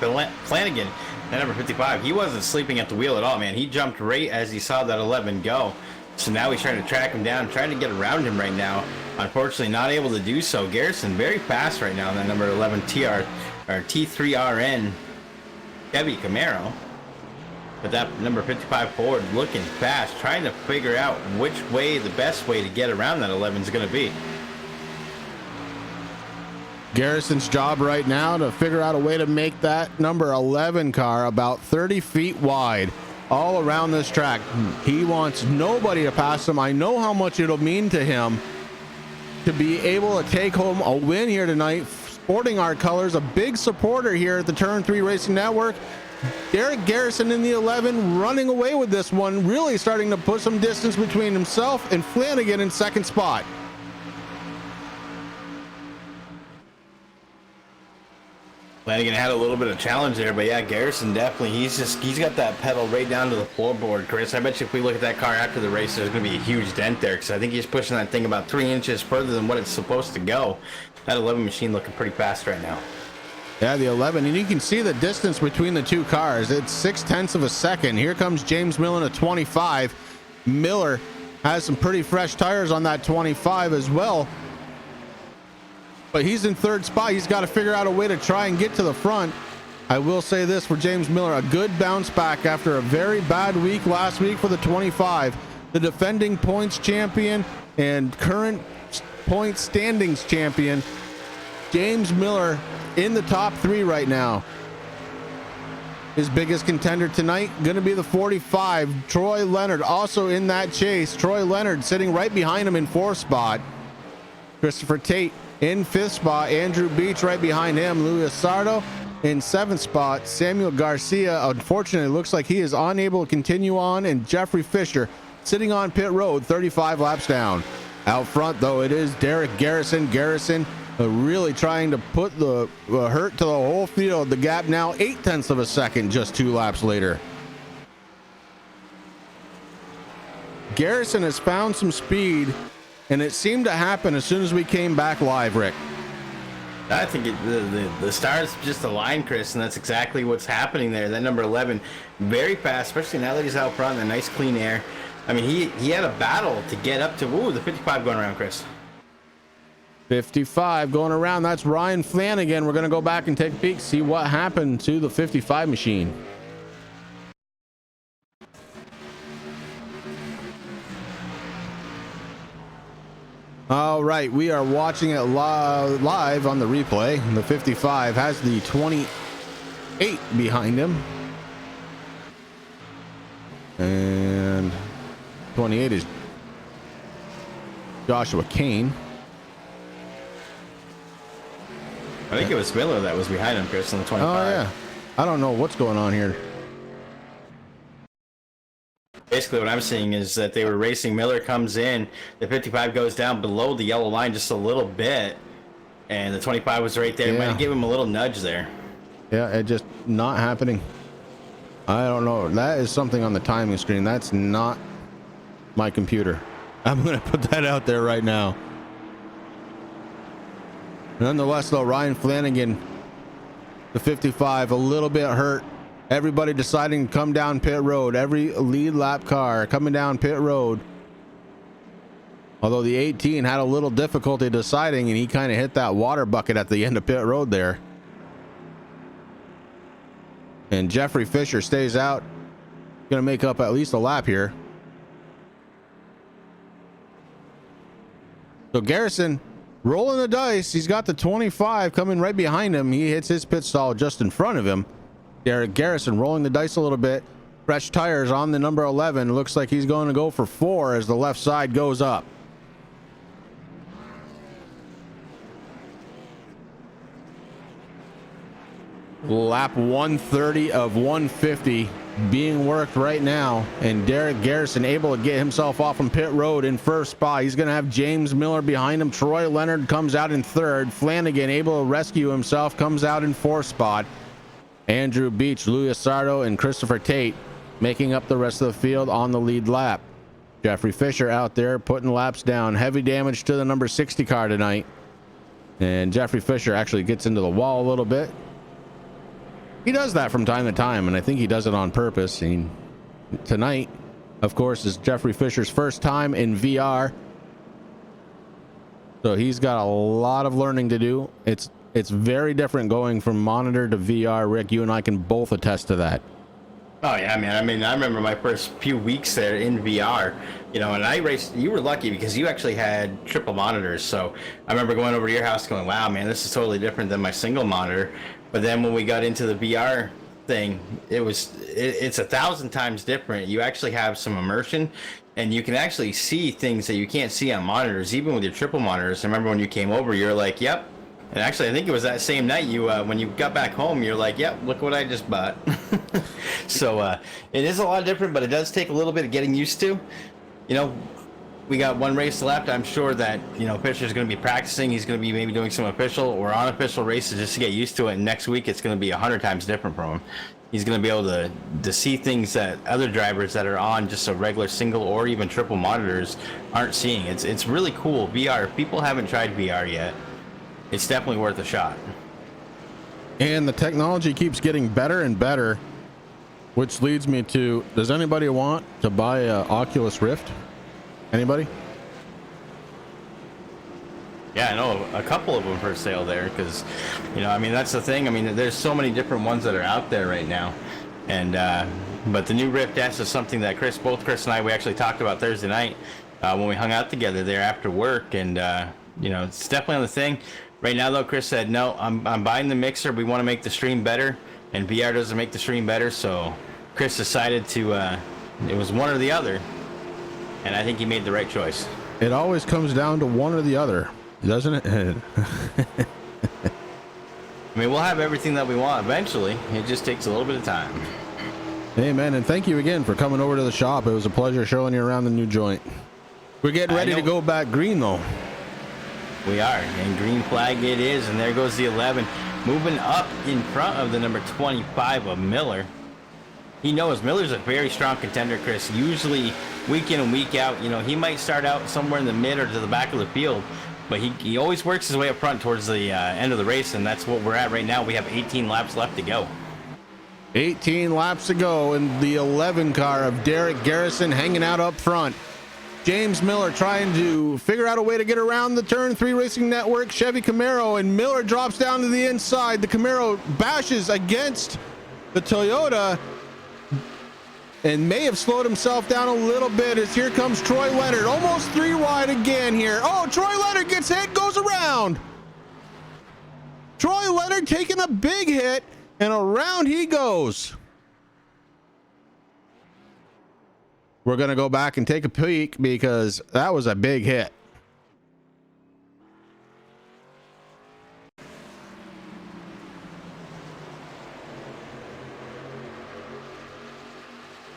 Flanagan, that number 55, he wasn't sleeping at the wheel at all, man. He jumped right as he saw that 11 go. So now he's trying to track him down, trying to get around him right now. Unfortunately, not able to do so. Garrison very fast right now in that number 11 T3RN Chevy Camaro. But that number 55 Ford looking fast, trying to figure out which way the best way to get around that 11 is going to be. Garrison's job right now to figure out a way to make that number 11 car about 30 feet wide all around this track. He wants nobody to pass him. I know how much it'll mean to him to be able to take home a win here tonight, sporting our colors, a big supporter here at the Turn 3 Racing Network. Derek Garrison in the 11 running away with this one, really starting to put some distance between himself and Flanagan in second spot. Flanagan had a little bit of challenge there, but yeah, Garrison definitely, he's got that pedal right down to the floorboard, Chris. I bet you if we look at that car after the race, there's going to be a huge dent there, because I think he's pushing that thing about 3 inches further than what it's supposed to go. That 11 machine looking pretty fast right now. Yeah, the 11, and you can see the distance between the two cars. It's 0.6 of a second. Here comes James Miller in a 25. Miller has some pretty fresh tires on that 25 as well. But he's in third spot. He's got to figure out a way to try and get to the front. I will say this for James Miller, a good bounce back after a very bad week last week for the 25. The defending points champion and current point standings champion, James Miller, in the top 3 right now. His biggest contender tonight going to be the 45, Troy Leonard, also in that chase. Troy Leonard sitting right behind him in 4th spot. Christopher Tate in 5th spot. Andrew Beach right behind him. Louis Asardo in 7th spot. Samuel Garcia, unfortunately, looks like he is unable to continue on. And Jeffrey Fisher sitting on pit road, 35 laps down. Out front, though, it is Derek Garrison. Garrison really trying to put the hurt to the whole field. The gap now 0.8 of a second just 2 laps later. Garrison has found some speed, and it seemed to happen as soon as we came back live, Rick. I think the stars just aligned, Chris, and that's exactly what's happening there. That number 11, very fast, especially now that he's out front in the nice clean air. I mean, he had a battle to get up to, the 55 going around, Chris. 55 going around. That's Ryan Flanagan. We're going to go back and take a peek, see what happened to the 55 machine. All right, we are watching it live on the replay. The 55 has the 28 behind him. And 28 is Joshua Kane. I think it was Miller that was behind him, Chris, on the 25. Oh, yeah. I don't know what's going on here. Basically, what I'm seeing is that they were racing. Miller comes in, the 55 goes down below the yellow line just a little bit, and the 25 was right there. Yeah. Might have given him a little nudge there. Yeah, it just not happening. I don't know. That is something on the timing screen. That's not my computer. I'm going to put that out there right now. Nonetheless, though, Ryan Flanagan, the 55, a little bit hurt. Everybody deciding to come down pit road. Every lead lap car coming down pit road. Although the 18 had a little difficulty deciding, and he kind of hit that water bucket at the end of pit road there. And Jeffrey Fisher stays out. Going to make up at least a lap here. So Garrison rolling the dice. He's got the 25 coming right behind him. He hits his pit stall just in front of him. Derek Garrison rolling the dice a little bit. Fresh tires on the number 11. Looks like he's going to go for 4 as the left side goes up. Lap 130 of 150 being worked right now, and Derek Garrison able to get himself off from pit road in first spot. He's going to have James Miller behind him. Troy Leonard comes out in third. Flanagan able to rescue himself, comes out in fourth spot. Andrew Beach, Louis Sardo, and Christopher Tate making up the rest of the field on the lead lap. Jeffrey Fisher out there putting laps down. Heavy damage to the number 60 car tonight. And Jeffrey Fisher actually gets into the wall a little bit. He does that from time to time, and I think he does it on purpose. And tonight, of course, is Jeffrey Fisher's first time in VR. So he's got a lot of learning to do. It's very different going from monitor to VR. Rick, you and I can both attest to that. Oh yeah, man. I mean, I remember my first few weeks there in VR, you know, and I raced, you were lucky because you actually had triple monitors. So I remember going over to your house going, wow, man, this is totally different than my single monitor. But then when we got into the VR thing, it's 1,000 times different. You actually have some immersion, and you can actually see things that you can't see on monitors, even with your triple monitors. I remember when you came over, you're like, yep. And actually, I think it was that same night you, when you got back home, you're like, yep, look what I just bought. So it is a lot different, but it does take a little bit of getting used to. You know, we got one race left. I'm sure that, you know, Fisher's going to be practicing. He's going to be maybe doing some official or unofficial races just to get used to it. And next week, it's going to be 100 times different from him. He's going to be able to see things that other drivers that are on just a regular single or even triple monitors aren't seeing. It's really cool. VR, if people haven't tried VR yet, it's definitely worth a shot. And the technology keeps getting better and better, which leads me to, does anybody want to buy a Oculus Rift? Anybody? Yeah, I know a couple of them for sale there because, you know, I mean, that's the thing. I mean, there's so many different ones that are out there right now. And, but the new Rift S is something that both Chris and I, we actually talked about Thursday night when we hung out together there after work. And, you know, it's definitely on the thing. Right now, though, Chris said, no, I'm buying the mixer. We want to make the stream better, and VR doesn't make the stream better. So Chris decided to, it was one or the other, and I think he made the right choice. It always comes down to one or the other, doesn't it? I mean, we'll have everything that we want eventually. It just takes a little bit of time. Amen, and thank you again for coming over to the shop. It was a pleasure showing you around the new joint. We're getting ready to go back green, though. We are, and green flag it is, and there goes the 11, moving up in front of the number 25 of Miller. He knows Miller's a very strong contender, Chris. Usually, week in and week out, you know, he might start out somewhere in the mid or to the back of the field, but he always works his way up front towards the end of the race, and that's what we're at right now. We have 18 laps left to go. 18 laps to go, and the 11 car of Derek Garrison hanging out up front. James Miller trying to figure out a way to get around the Turn 3 Racing Network Chevy Camaro, and Miller drops down to the inside. The Camaro bashes against the Toyota. and may have slowed himself down a little bit as here comes Troy Leonard, almost 3 wide again here. Oh, Troy Leonard gets hit, goes around. Troy Leonard taking a big hit, and around he goes. We're going to go back and take a peek because that was a big hit.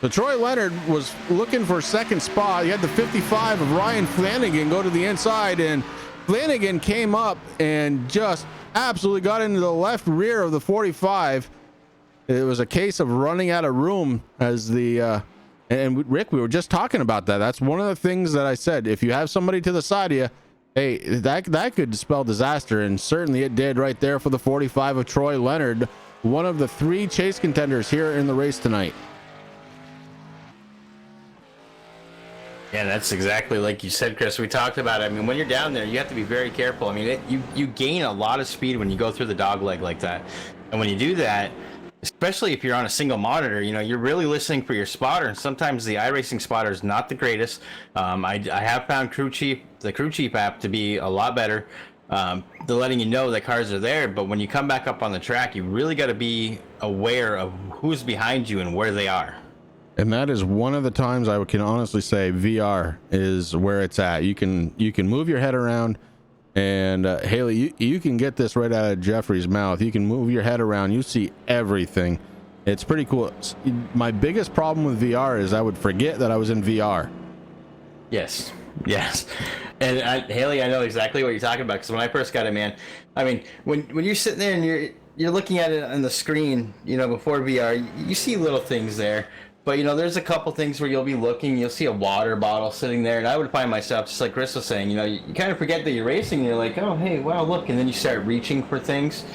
So Troy Leonard was looking for second spot. He had the 55 of Ryan Flanagan go to the inside, and Flanagan came up and just absolutely got into the left rear of the 45. It was a case of running out of room as the and Rick, we were just talking about that. That's one of the things that I said. If you have somebody to the side of you, hey, that could spell disaster, and certainly it did right there for the 45 of Troy Leonard, one of the 3 chase contenders here in the race tonight. Yeah, that's exactly like you said, Chris. We talked about it. I mean, when you're down there, you have to be very careful. I mean, you gain a lot of speed when you go through the dog leg like that. And when you do that, especially if you're on a single monitor, you know, you're really listening for your spotter. And sometimes the iRacing spotter is not the greatest. I have found the Crew Chief app to be a lot better. They're letting you know that cars are there. But when you come back up on the track, you really got to be aware of who's behind you and where they are. And that is one of the times I can honestly say VR is where it's at. You can move your head around, and Haley, you can get this right out of Jeffrey's mouth. You can move your head around. You see everything. It's pretty cool. My biggest problem with VR is I would forget that I was in VR. Yes. And Haley, I know exactly what you're talking about, because when I first got it, man, I mean, when you're sitting there and you're looking at it on the screen, you know, before VR, you see little things there. But, you know, there's a couple things where you'll be looking, you'll see a water bottle sitting there, and I would find myself, just like Chris was saying, you know, you kind of forget that you're racing, and you're like, oh, hey, wow, look, and then you start reaching for things.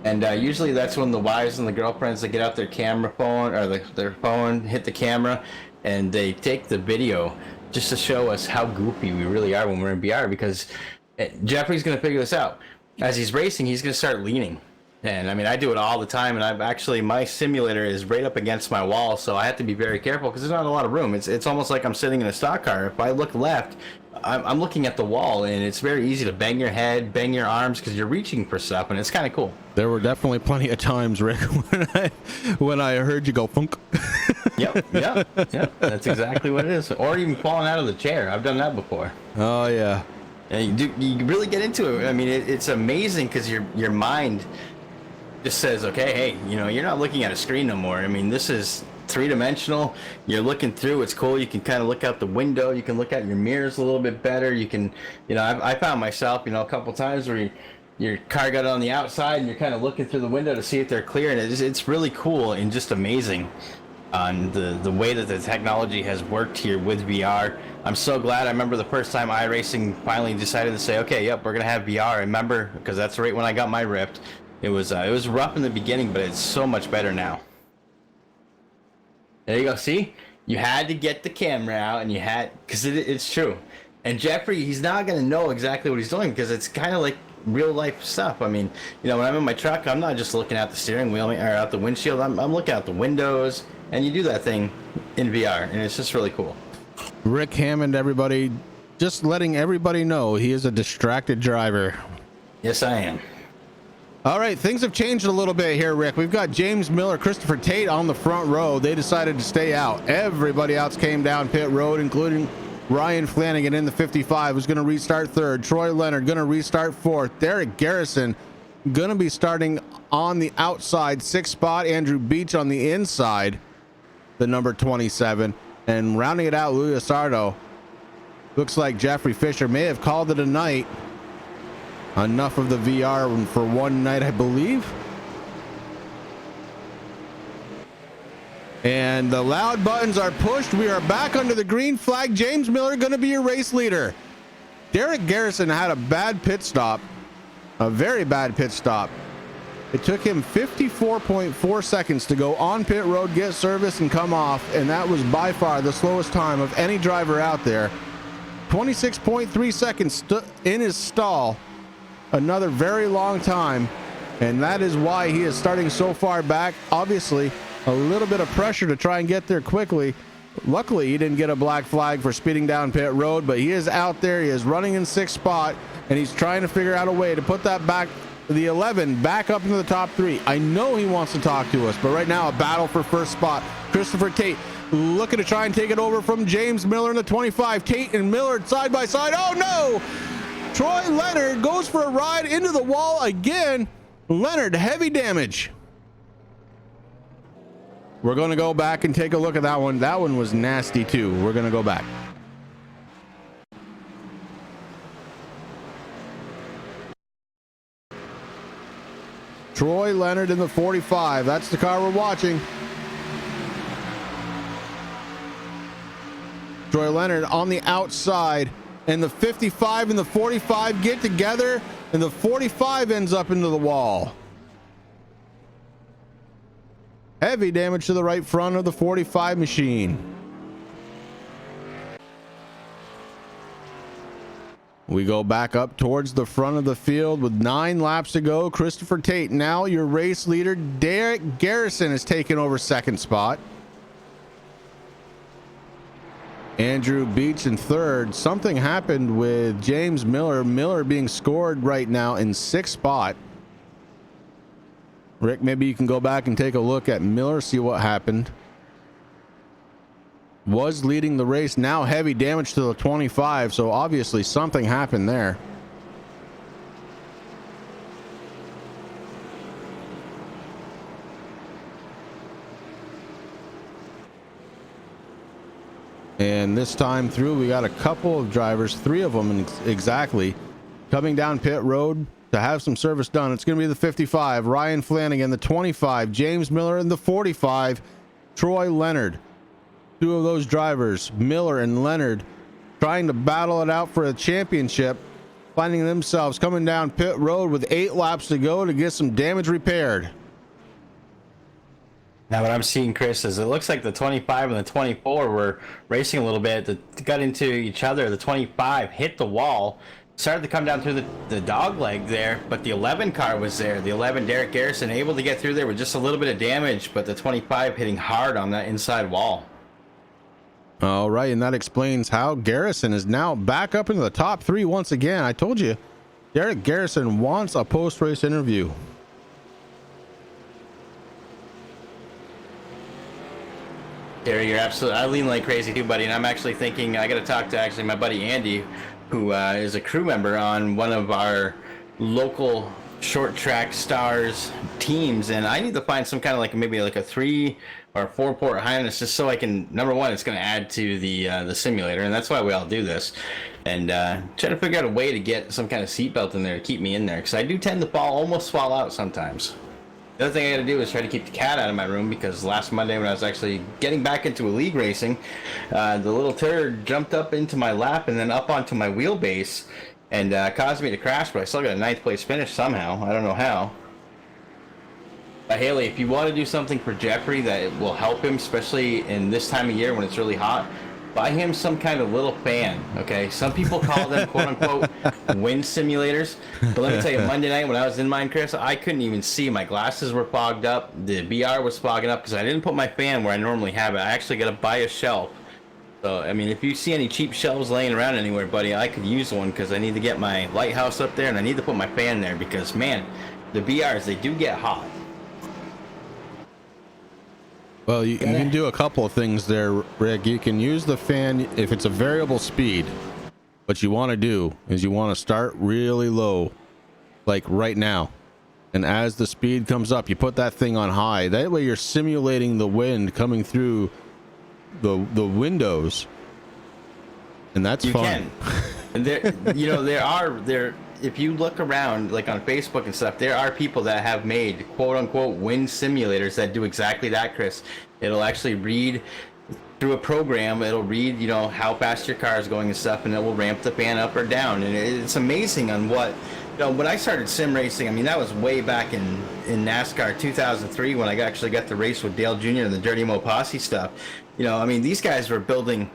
And usually that's when the wives and the girlfriends, they get out their camera phone, or their phone, hit the camera, and they take the video just to show us how goofy we really are when we're in VR, because Jeffrey's going to figure this out. As he's racing, he's going to start leaning. And I mean, I do it all the time, and my simulator is right up against my wall, so I have to be very careful because there's not a lot of room. It's almost like I'm sitting in a stock car. If I look left, I'm looking at the wall, and it's very easy to bang your head, bang your arms, because you're reaching for stuff, and it's kind of cool. There were definitely plenty of times, Rick, when I heard you go funk. Yep, that's exactly what it is. Or even falling out of the chair. I've done that before. Oh yeah. And you really get into it. I mean, it's amazing because your mind just says, okay, hey, you know, you're not looking at a screen no more. I mean, this is 3-dimensional. You're looking through. It's cool. You can kind of look out the window. You can look at your mirrors a little bit better. You can, you know, I found myself, you know, a couple times where your car got on the outside and you're kind of looking through the window to see if they're clear, and it's really cool and just amazing on the way that the technology has worked here with VR. I'm so glad. I remember the first time iRacing finally decided to say, okay, yep, we're gonna have VR. I remember, because that's right when I got my Rift. It was rough in the beginning, but it's so much better now. There you go. See, you had to get the camera out, and you had, because it's true. And Jeffrey, he's not going to know exactly what he's doing because it's kind of like real life stuff. I mean, you know, when I'm in my truck, I'm not just looking out the steering wheel or out the windshield. I'm looking out the windows, and you do that thing in VR, and it's just really cool. Rick Hammond, everybody, just letting everybody know he is a distracted driver. Yes, I am. All right, things have changed a little bit here, Rick. We've got James Miller, Christopher Tate on the front row. They decided to stay out. Everybody else came down pit road, including Ryan Flanagan in the 55, who's going to restart third. Troy Leonard going to restart fourth. Derek Garrison going to be starting on the outside, 6th spot. Andrew Beach on the inside, the number 27. And rounding it out, Louis Sardo. Looks like Jeffrey Fisher may have called it a night. Enough of the VR for one night, I believe. And the loud buttons are pushed. We are back under the green flag. James Miller going to be your race leader. Derek Garrison had a bad pit stop, a very bad pit stop. It took him 54.4 seconds to go on pit road, get service, and come off. And that was by far the slowest time of any driver out there. 26.3 seconds in his stall. Another very long time, and that is why he is starting so far back. Obviously, a little bit of pressure to try and get there quickly. Luckily, he didn't get a black flag for speeding down pit road, but he is out there. He is running in 6th spot, and he's trying to figure out a way to put that back, the 11, back up into the top 3. I know he wants to talk to us, but right now, a battle for 1st spot. Christopher Tate looking to try and take it over from James Miller in the 25. Tate and Miller side by side. Oh, no! Troy Leonard goes for a ride into the wall again. Leonard, heavy damage. We're going to go back and take a look at that one. That one was nasty too. We're going to go back. Troy Leonard in the 45. That's the car we're watching. Troy Leonard on the outside, and the 55 and the 45 get together, and the 45 ends up into the wall. Heavy damage to the right front of the 45 machine. We go back up towards the front of the field with 9 laps to go. Christopher Tate, now your race leader. Derek Garrison has taken over 2nd spot. Andrew Beach in 3rd. Something happened with James Miller. Miller being scored right now in 6th spot. Rick, maybe you can go back and take a look at Miller, see what happened. Was leading the race, now heavy damage to the 25, so obviously something happened there. And this time through, we got a couple of drivers, 3 of them exactly, coming down pit road to have some service done. It's going to be the 55, Ryan Flanagan, the 25, James Miller in the 45, Troy Leonard. 2 of those drivers, Miller and Leonard, trying to battle it out for a championship, finding themselves coming down pit road with 8 laps to go to get some damage repaired. Now what I'm seeing, Chris, is it looks like the 25 and the 24 were racing a little bit. They got into each other. The 25 hit the wall, started to come down through the dog leg there, but the 11 car was there. The 11, Derek Garrison, able to get through there with just a little bit of damage, but the 25 hitting hard on that inside wall. All right, and that explains how Garrison is now back up into the top 3 once again. I told you, Derek Garrison wants a post-race interview. Gary, you're absolutely, I lean like crazy too, buddy, and I'm actually thinking I got to talk to actually my buddy Andy, who is a crew member on one of our local short track stars teams, and I need to find some kind of like maybe like a 3 or 4 port harness, just so I can, number one, it's going to add to the simulator, and that's why we all do this, and try to figure out a way to get some kind of seatbelt in there to keep me in there, because I do tend to almost fall out sometimes. The other thing I got to do is try to keep the cat out of my room, because last Monday when I was actually getting back into elite racing, the little turd jumped up into my lap and then up onto my wheelbase and caused me to crash, but I still got a 9th place finish somehow. I don't know how. Haley, if you want to do something for Jeffrey that will help him, especially in this time of year when it's really hot, buy him some kind of little fan, okay? Some people call them quote-unquote wind simulators, but let me tell you, Monday night when I was in mine, Chris, I couldn't even see. My glasses were fogged up, the BR was fogging up because I didn't put my fan where I normally have it. I actually got to buy a shelf. So, I mean, if you see any cheap shelves laying around anywhere, buddy, I could use one because I need to get my lighthouse up there and I need to put my fan there because, man, the BRs, they do get hot. Well, you can do a couple of things there, Rick. You can use the fan if it's a variable speed. What you want to do is you want to start really low, like right now. And as the speed comes up, you put that thing on high. That way you're simulating the wind coming through the windows. And that's fun. And there, you know, there if you look around like on Facebook and stuff, there are people that have made quote unquote wind simulators that do exactly that, Chris. It'll actually read through a program, it'll read, you know, how fast your car is going and stuff, and it will ramp the fan up or down. And it's amazing on what, you know, when I started sim racing, I mean, that was way back in NASCAR 2003 when I actually got to race with Dale Jr. and the Dirty Mo Posse stuff. You know, I mean, these guys were building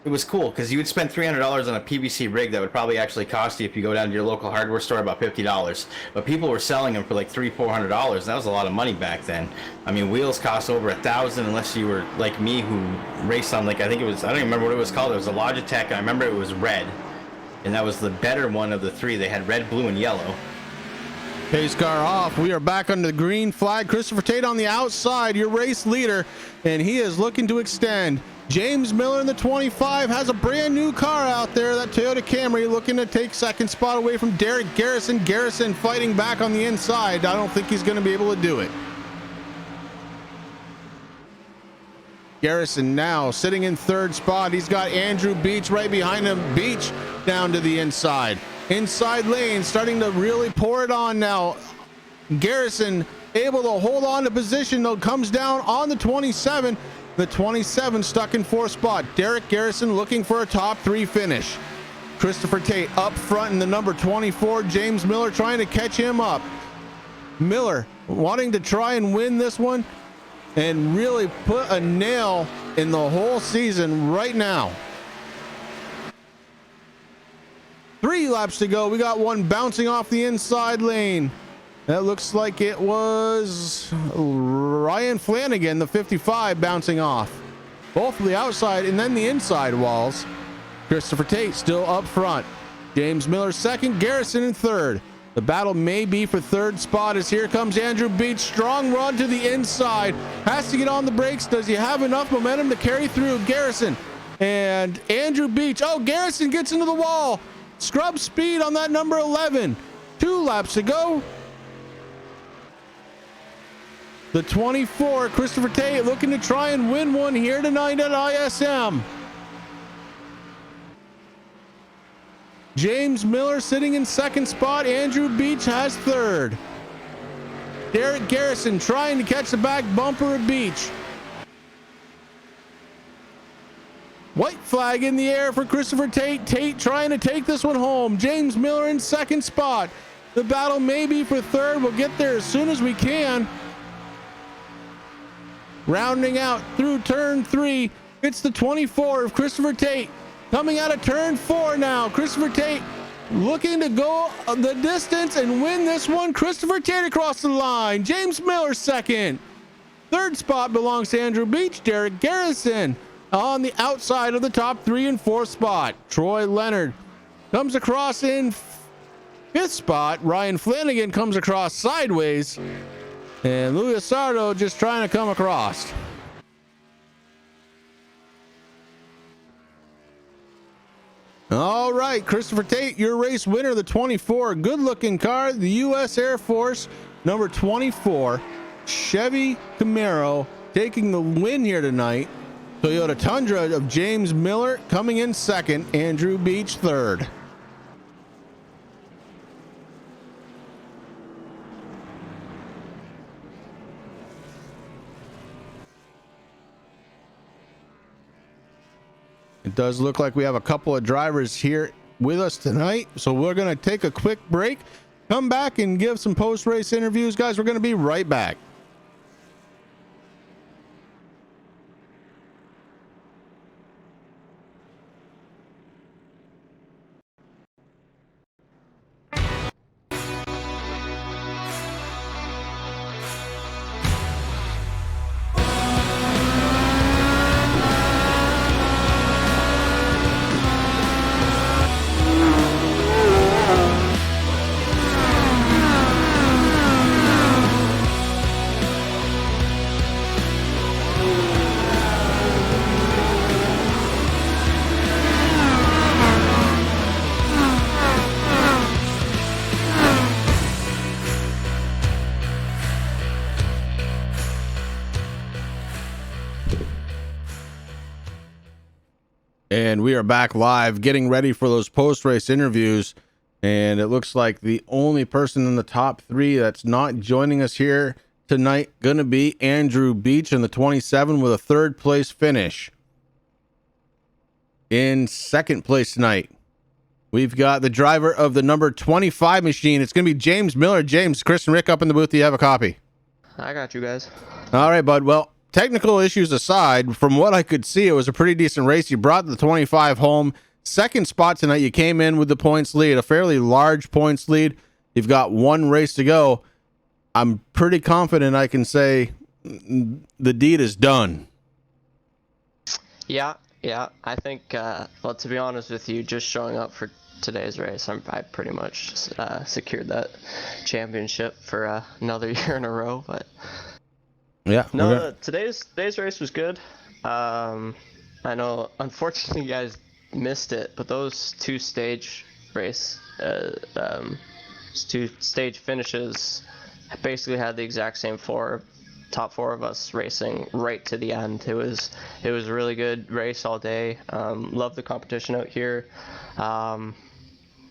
it was cool because you would spend $300 on a PVC rig that would probably actually cost you, if you go down to your local hardware store, about $50. But people were selling them for like $300-400. That was a lot of money back then. I mean, wheels cost over $1,000 unless you were like me, who raced on, like, I think it was, I don't even remember what it was called. It was a Logitech. I remember it was red, and that was the better one of the three. They had red, blue, and yellow. Pace car off. We are back under the green flag. Christopher Tate on the outside, your race leader, and he is looking to extend. James Miller in the 25 has a brand new car out there, that Toyota Camry, looking to take second spot away from Derek Garrison. Garrison fighting back on the inside. I don't think he's going to be able to do it. Garrison now sitting in third spot. He's got Andrew Beach right behind him. Beach down to the inside. Inside lane, starting to really pour it on now. Garrison able to hold on to position, though, comes down on the 27. The 27 stuck in fourth spot. Derek Garrison looking for a top 3 finish. Christopher Tate up front in the number 24. James Miller trying to catch him up. Miller wanting to try and win this one and really put a nail in the whole season right now. 3 laps to go. We got one bouncing off the inside lane. That looks like it was Ryan Flanagan, the 55, bouncing off. Both the outside and then the inside walls. Christopher Tate still up front. James Miller second, Garrison in third. The battle may be for third spot as here comes Andrew Beach. Strong run to the inside. Has to get on the brakes. Does he have enough momentum to carry through? Garrison and Andrew Beach. Oh, Garrison gets into the wall. Scrub speed on that number 11. 2 laps to go. The 24, Christopher Tate, looking to try and win one here tonight at ISM. James Miller sitting in second spot. Andrew Beach has third. Derek Garrison trying to catch the back bumper of Beach. White flag in the air for Christopher Tate. Tate trying to take this one home. James Miller in second spot. The battle may be for third. We'll get there as soon as we can. Rounding out through turn 3, it's the 24 of Christopher Tate. Coming out of turn 4 now. Christopher Tate looking to go the distance and win this one. Christopher Tate across the line. James Miller second. Third spot belongs to Andrew Beach. Derek Garrison on the outside of the top 3 and 4th spot. Troy Leonard comes across in 5th spot. Ryan Flanagan comes across sideways. And Louis Sardo just trying to come across. All right, Christopher Tate, your race winner, the 24. Good looking car, the U.S. Air Force, number 24, Chevy Camaro, taking the win here tonight. Toyota Tundra of James Miller coming in second, Andrew Beach third. It does look like we have a couple of drivers here with us tonight, so we're going to take a quick break, come back and give some post-race interviews. Guys, we're going to be right back. And we are back live getting ready for those post-race interviews. And it looks like the only person in the top 3 that's not joining us here tonight going to be Andrew Beach in the 27 with a 3rd place finish. In 2nd place tonight, we've got the driver of the number 25 machine. It's going to be James Miller. James, Chris and Rick up in the booth. Do you have a copy? I got you guys. All right, bud. Well, technical issues aside, from what I could see, it was a pretty decent race. You brought the 25 home. Second spot tonight, you came in with the points lead, a fairly large points lead. You've got one race to go. I'm pretty confident I can say the deed is done. Yeah, I think, well, to be honest with you, just showing up for today's race, I pretty much secured that championship for another year in a row. But yeah, no, today's race was good. I know, unfortunately, you guys missed it, but those two stage finishes basically had the exact same top four of us racing right to the end. It was a really good race all day. Loved the competition out here.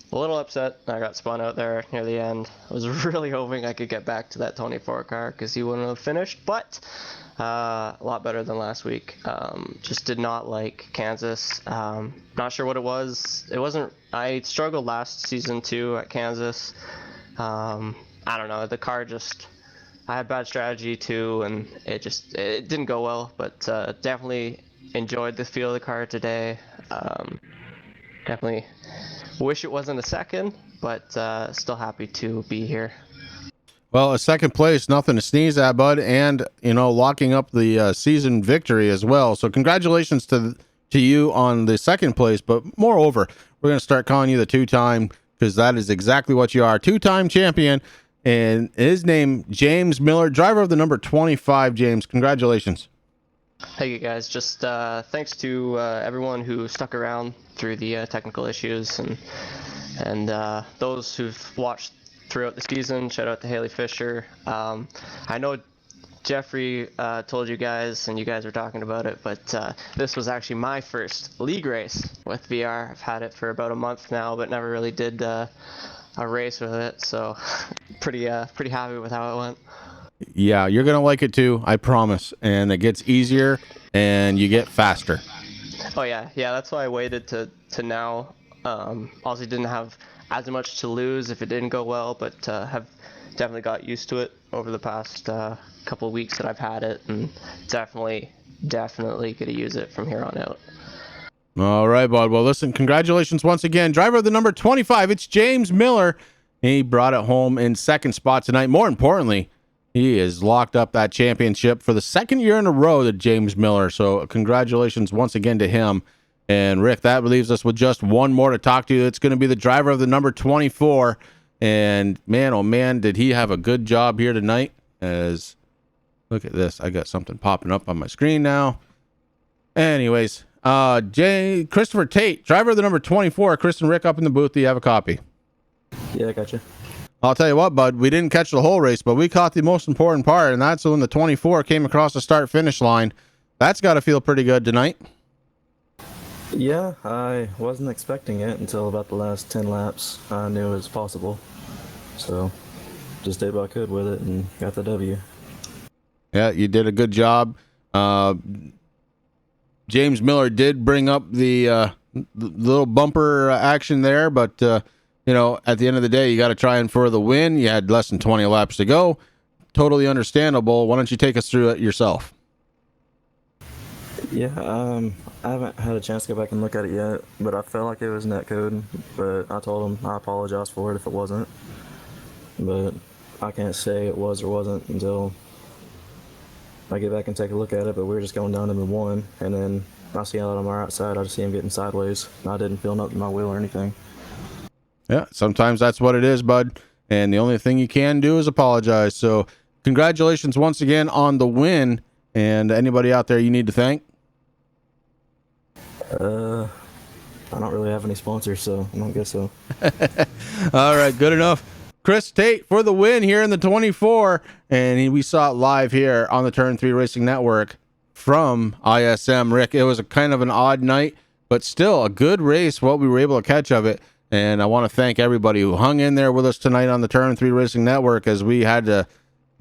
A little upset I got spun out there near the end. I was really hoping I could get back to that 24 car because he wouldn't have finished, but a lot better than last week. Just did not like Kansas. Not sure what it was. I struggled last season too at Kansas. I don't know, the car just, I had bad strategy too, and it didn't go well, but definitely enjoyed the feel of the car today. Definitely wish it wasn't a second, but still happy to be here. Well, a second place, nothing to sneeze at, bud, and locking up the season victory as well. So congratulations to you on the second place, but moreover, we're going to start calling you the two-time, because that is exactly what you are, two-time champion. And his name, James Miller, driver of the number 25. James, congratulations. Thank you, guys. Just thanks to everyone who stuck around through the technical issues, and those who've watched throughout the season. Shout out to Haley Fisher. I know Jeffrey told you guys, and you guys were talking about it, but this was actually my first league race with VR. I've had it for about a month now, but never really did a race with it, so pretty happy with how it went. Yeah, you're gonna like it too, I promise. And it gets easier and you get faster. Oh yeah, that's why I waited to now. Also didn't have as much to lose if it didn't go well, but have definitely got used to it over the past couple of weeks that I've had it, and definitely gonna use it from here on out. All right, bud. Well, listen, congratulations once again. Driver of the number 25, it's James Miller. He brought it home in second spot tonight. More importantly, he has locked up that championship for the second year in a row to James Miller. So congratulations once again to him. And Rick, that leaves us with just one more to talk to you. It's going to be the driver of the number 24. And man, oh man, did he have a good job here tonight. As look at this. I got something popping up on my screen now. Anyways, Christopher Tate, driver of the number 24. Chris and Rick up in the booth. Do you have a copy? Yeah, I got you. I'll tell you what, bud, we didn't catch the whole race, but we caught the most important part, and that's when the 24 came across the start-finish line. That's got to feel pretty good tonight. Yeah, I wasn't expecting it until about the last 10 laps. I knew it was possible. So, just did what I could with it and got the W. Yeah, you did a good job. James Miller did bring up the little bumper action there, but at the end of the day, you got to try and for the win. You had less than 20 laps to go. Totally understandable. Why don't you take us through it yourself? Yeah, I haven't had a chance to go back and look at it yet, but I felt like it was netcode, but I told him I apologize for it if it wasn't. But I can't say it was or wasn't until I get back and take a look at it, but we were just going down to the one, and then I see out on my right side, I just see him getting sideways. I didn't feel nothing in my wheel or anything. Yeah, sometimes that's what it is, bud. And the only thing you can do is apologize. So congratulations once again on the win. And anybody out there you need to thank? I don't really have any sponsors, so I don't guess so. All right, good enough. Chris Tate for the win here in the 24. And we saw it live here on the Turn 3 Racing Network from ISM. Rick, it was a kind of an odd night, but still a good race, what we were able to catch of it. And I want to thank everybody who hung in there with us tonight on the Turn 3 Racing Network, as we had to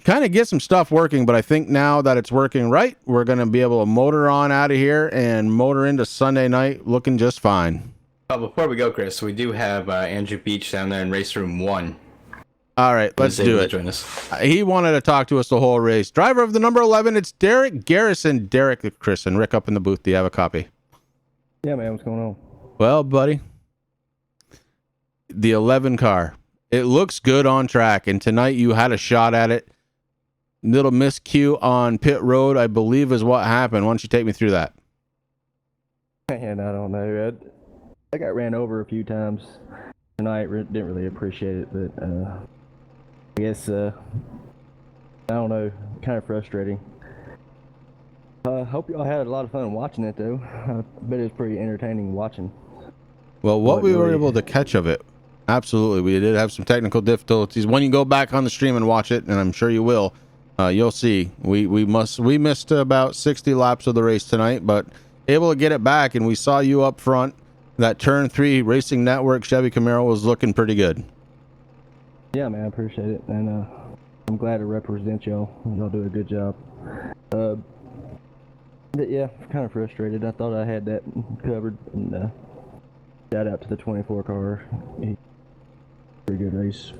kind of get some stuff working. But I think now that it's working right, we're going to be able to motor on out of here and motor into Sunday night looking just fine. Before we go, Chris, we do have Andrew Beach down there in race room 1. All right, let's do it. Join us. He wanted to talk to us the whole race. Driver of the number 11, it's Derek Garrison. Derek, Chris, and Rick up in the booth. Do you have a copy? Yeah, man. What's going on? Well, buddy, the 11 car. It looks good on track, and tonight you had a shot at it. Little miscue on pit road, I believe, is what happened. Why don't you take me through that? And I don't know. I got ran over a few times tonight. Didn't really appreciate it, but I guess I don't know. Kind of frustrating. Hope y'all had a lot of fun watching it, though. I bet it was pretty entertaining watching. Well, what we were able to catch of it, absolutely. We did have some technical difficulties. When you go back on the stream and watch it, and I'm sure you will, you'll see we missed about 60 laps of the race tonight, but able to get it back, and we saw you up front. That turn 3 Racing Network Chevy Camaro was looking pretty good. Yeah, man, I appreciate it, and I'm glad to represent y'all. Y'all do a good job. But yeah, kind of frustrated. I thought I had that covered, and shout out to the 24 car. Pretty good race.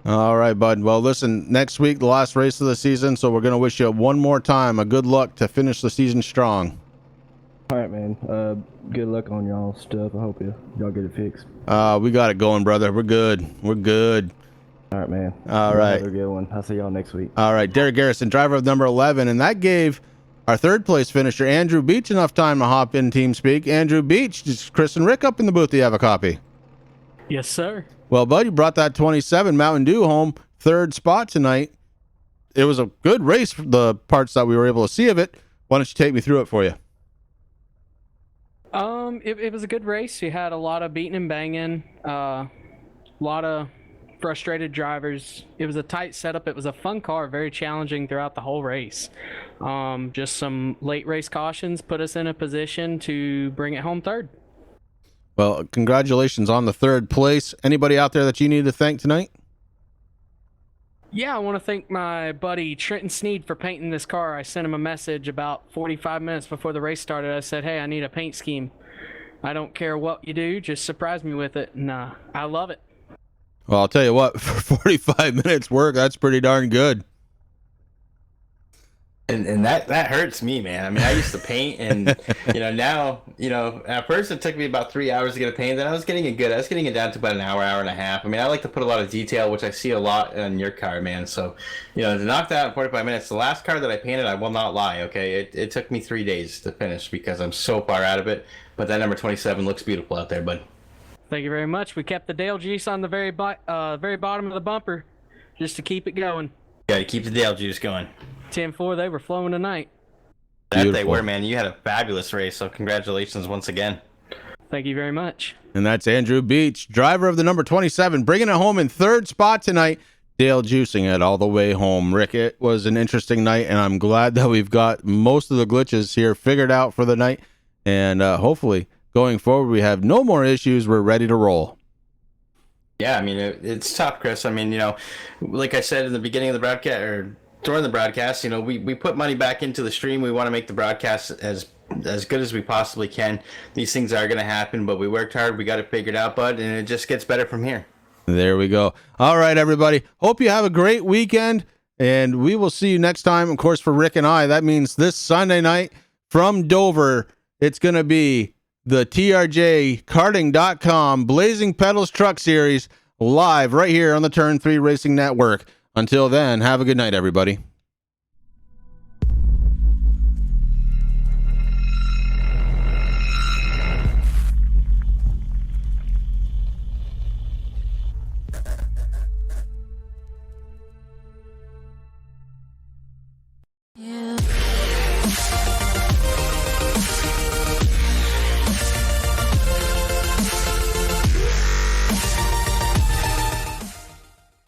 All right, bud. Well, listen, next week, the last race of the season, so we're going to wish you one more time a good luck to finish the season strong. All right, man. Good luck on y'all stuff. I hope y'all get it fixed. We got it going, brother. We're good. We're good. All right, man. All right. Have a good one. I'll see y'all next week. All right, Derek Garrison, driver of number 11, and that gave our third place finisher, Andrew Beach, enough time to hop in team speak. Andrew Beach, just Chris and Rick up in the booth. Do you have a copy? Yes, sir. Well, bud, you brought that 27 Mountain Dew home, third spot tonight. It was a good race for the parts that we were able to see of it. Why don't you take me through it for you? It was a good race. You had a lot of beating and banging, a lot of frustrated drivers. It was a tight setup. It was a fun car, very challenging throughout the whole race. Just some late race cautions put us in a position to bring it home third. Well, congratulations on the third place. Anybody out there that you need to thank tonight? Yeah, I want to thank my buddy Trenton Sneed for painting this car. I sent him a message about 45 minutes before the race started. I said, hey, I need a paint scheme. I don't care what you do, just surprise me with it. And I love it. Well, I'll tell you what, for 45 minutes work, that's pretty darn good. And that hurts me, man. I mean, I used to paint, and now, at first it took me about 3 hours to get it painted. Then I was getting it good. I was getting it down to about an hour and a half. I mean, I like to put a lot of detail, which I see a lot on your car, man. So, to knock that out in 45 minutes, the last car that I painted, I will not lie, okay? It took me 3 days to finish because I'm so far out of it. But that number 27 looks beautiful out there, bud. Thank you very much. We kept the Dale juice on the very bottom of the bumper just to keep it going. Yeah, to keep the Dale juice going. 10-4, they were flowing tonight. That they were, man. You had a fabulous race, so congratulations once again. Thank you very much. And that's Andrew Beach, driver of the number 27, bringing it home in third spot tonight. Dale juicing it all the way home. Rick, it was an interesting night, and I'm glad that we've got most of the glitches here figured out for the night. And hopefully, going forward, we have no more issues. We're ready to roll. Yeah, I mean, it's tough, Chris. I mean, like I said in the beginning of the broadcast, or during the broadcast, we put money back into the stream. We want to make the broadcast as good as we possibly can. These things are going to happen, but we worked hard. We got it figured out, bud, and it just gets better from here. There we go. All right, everybody. Hope you have a great weekend, and we will see you next time. Of course, for Rick and I, that means this Sunday night from Dover, it's going to be the TRJkarting.com Blazing Pedals Truck Series live right here on the Turn 3 Racing Network. Until then, have a good night, everybody.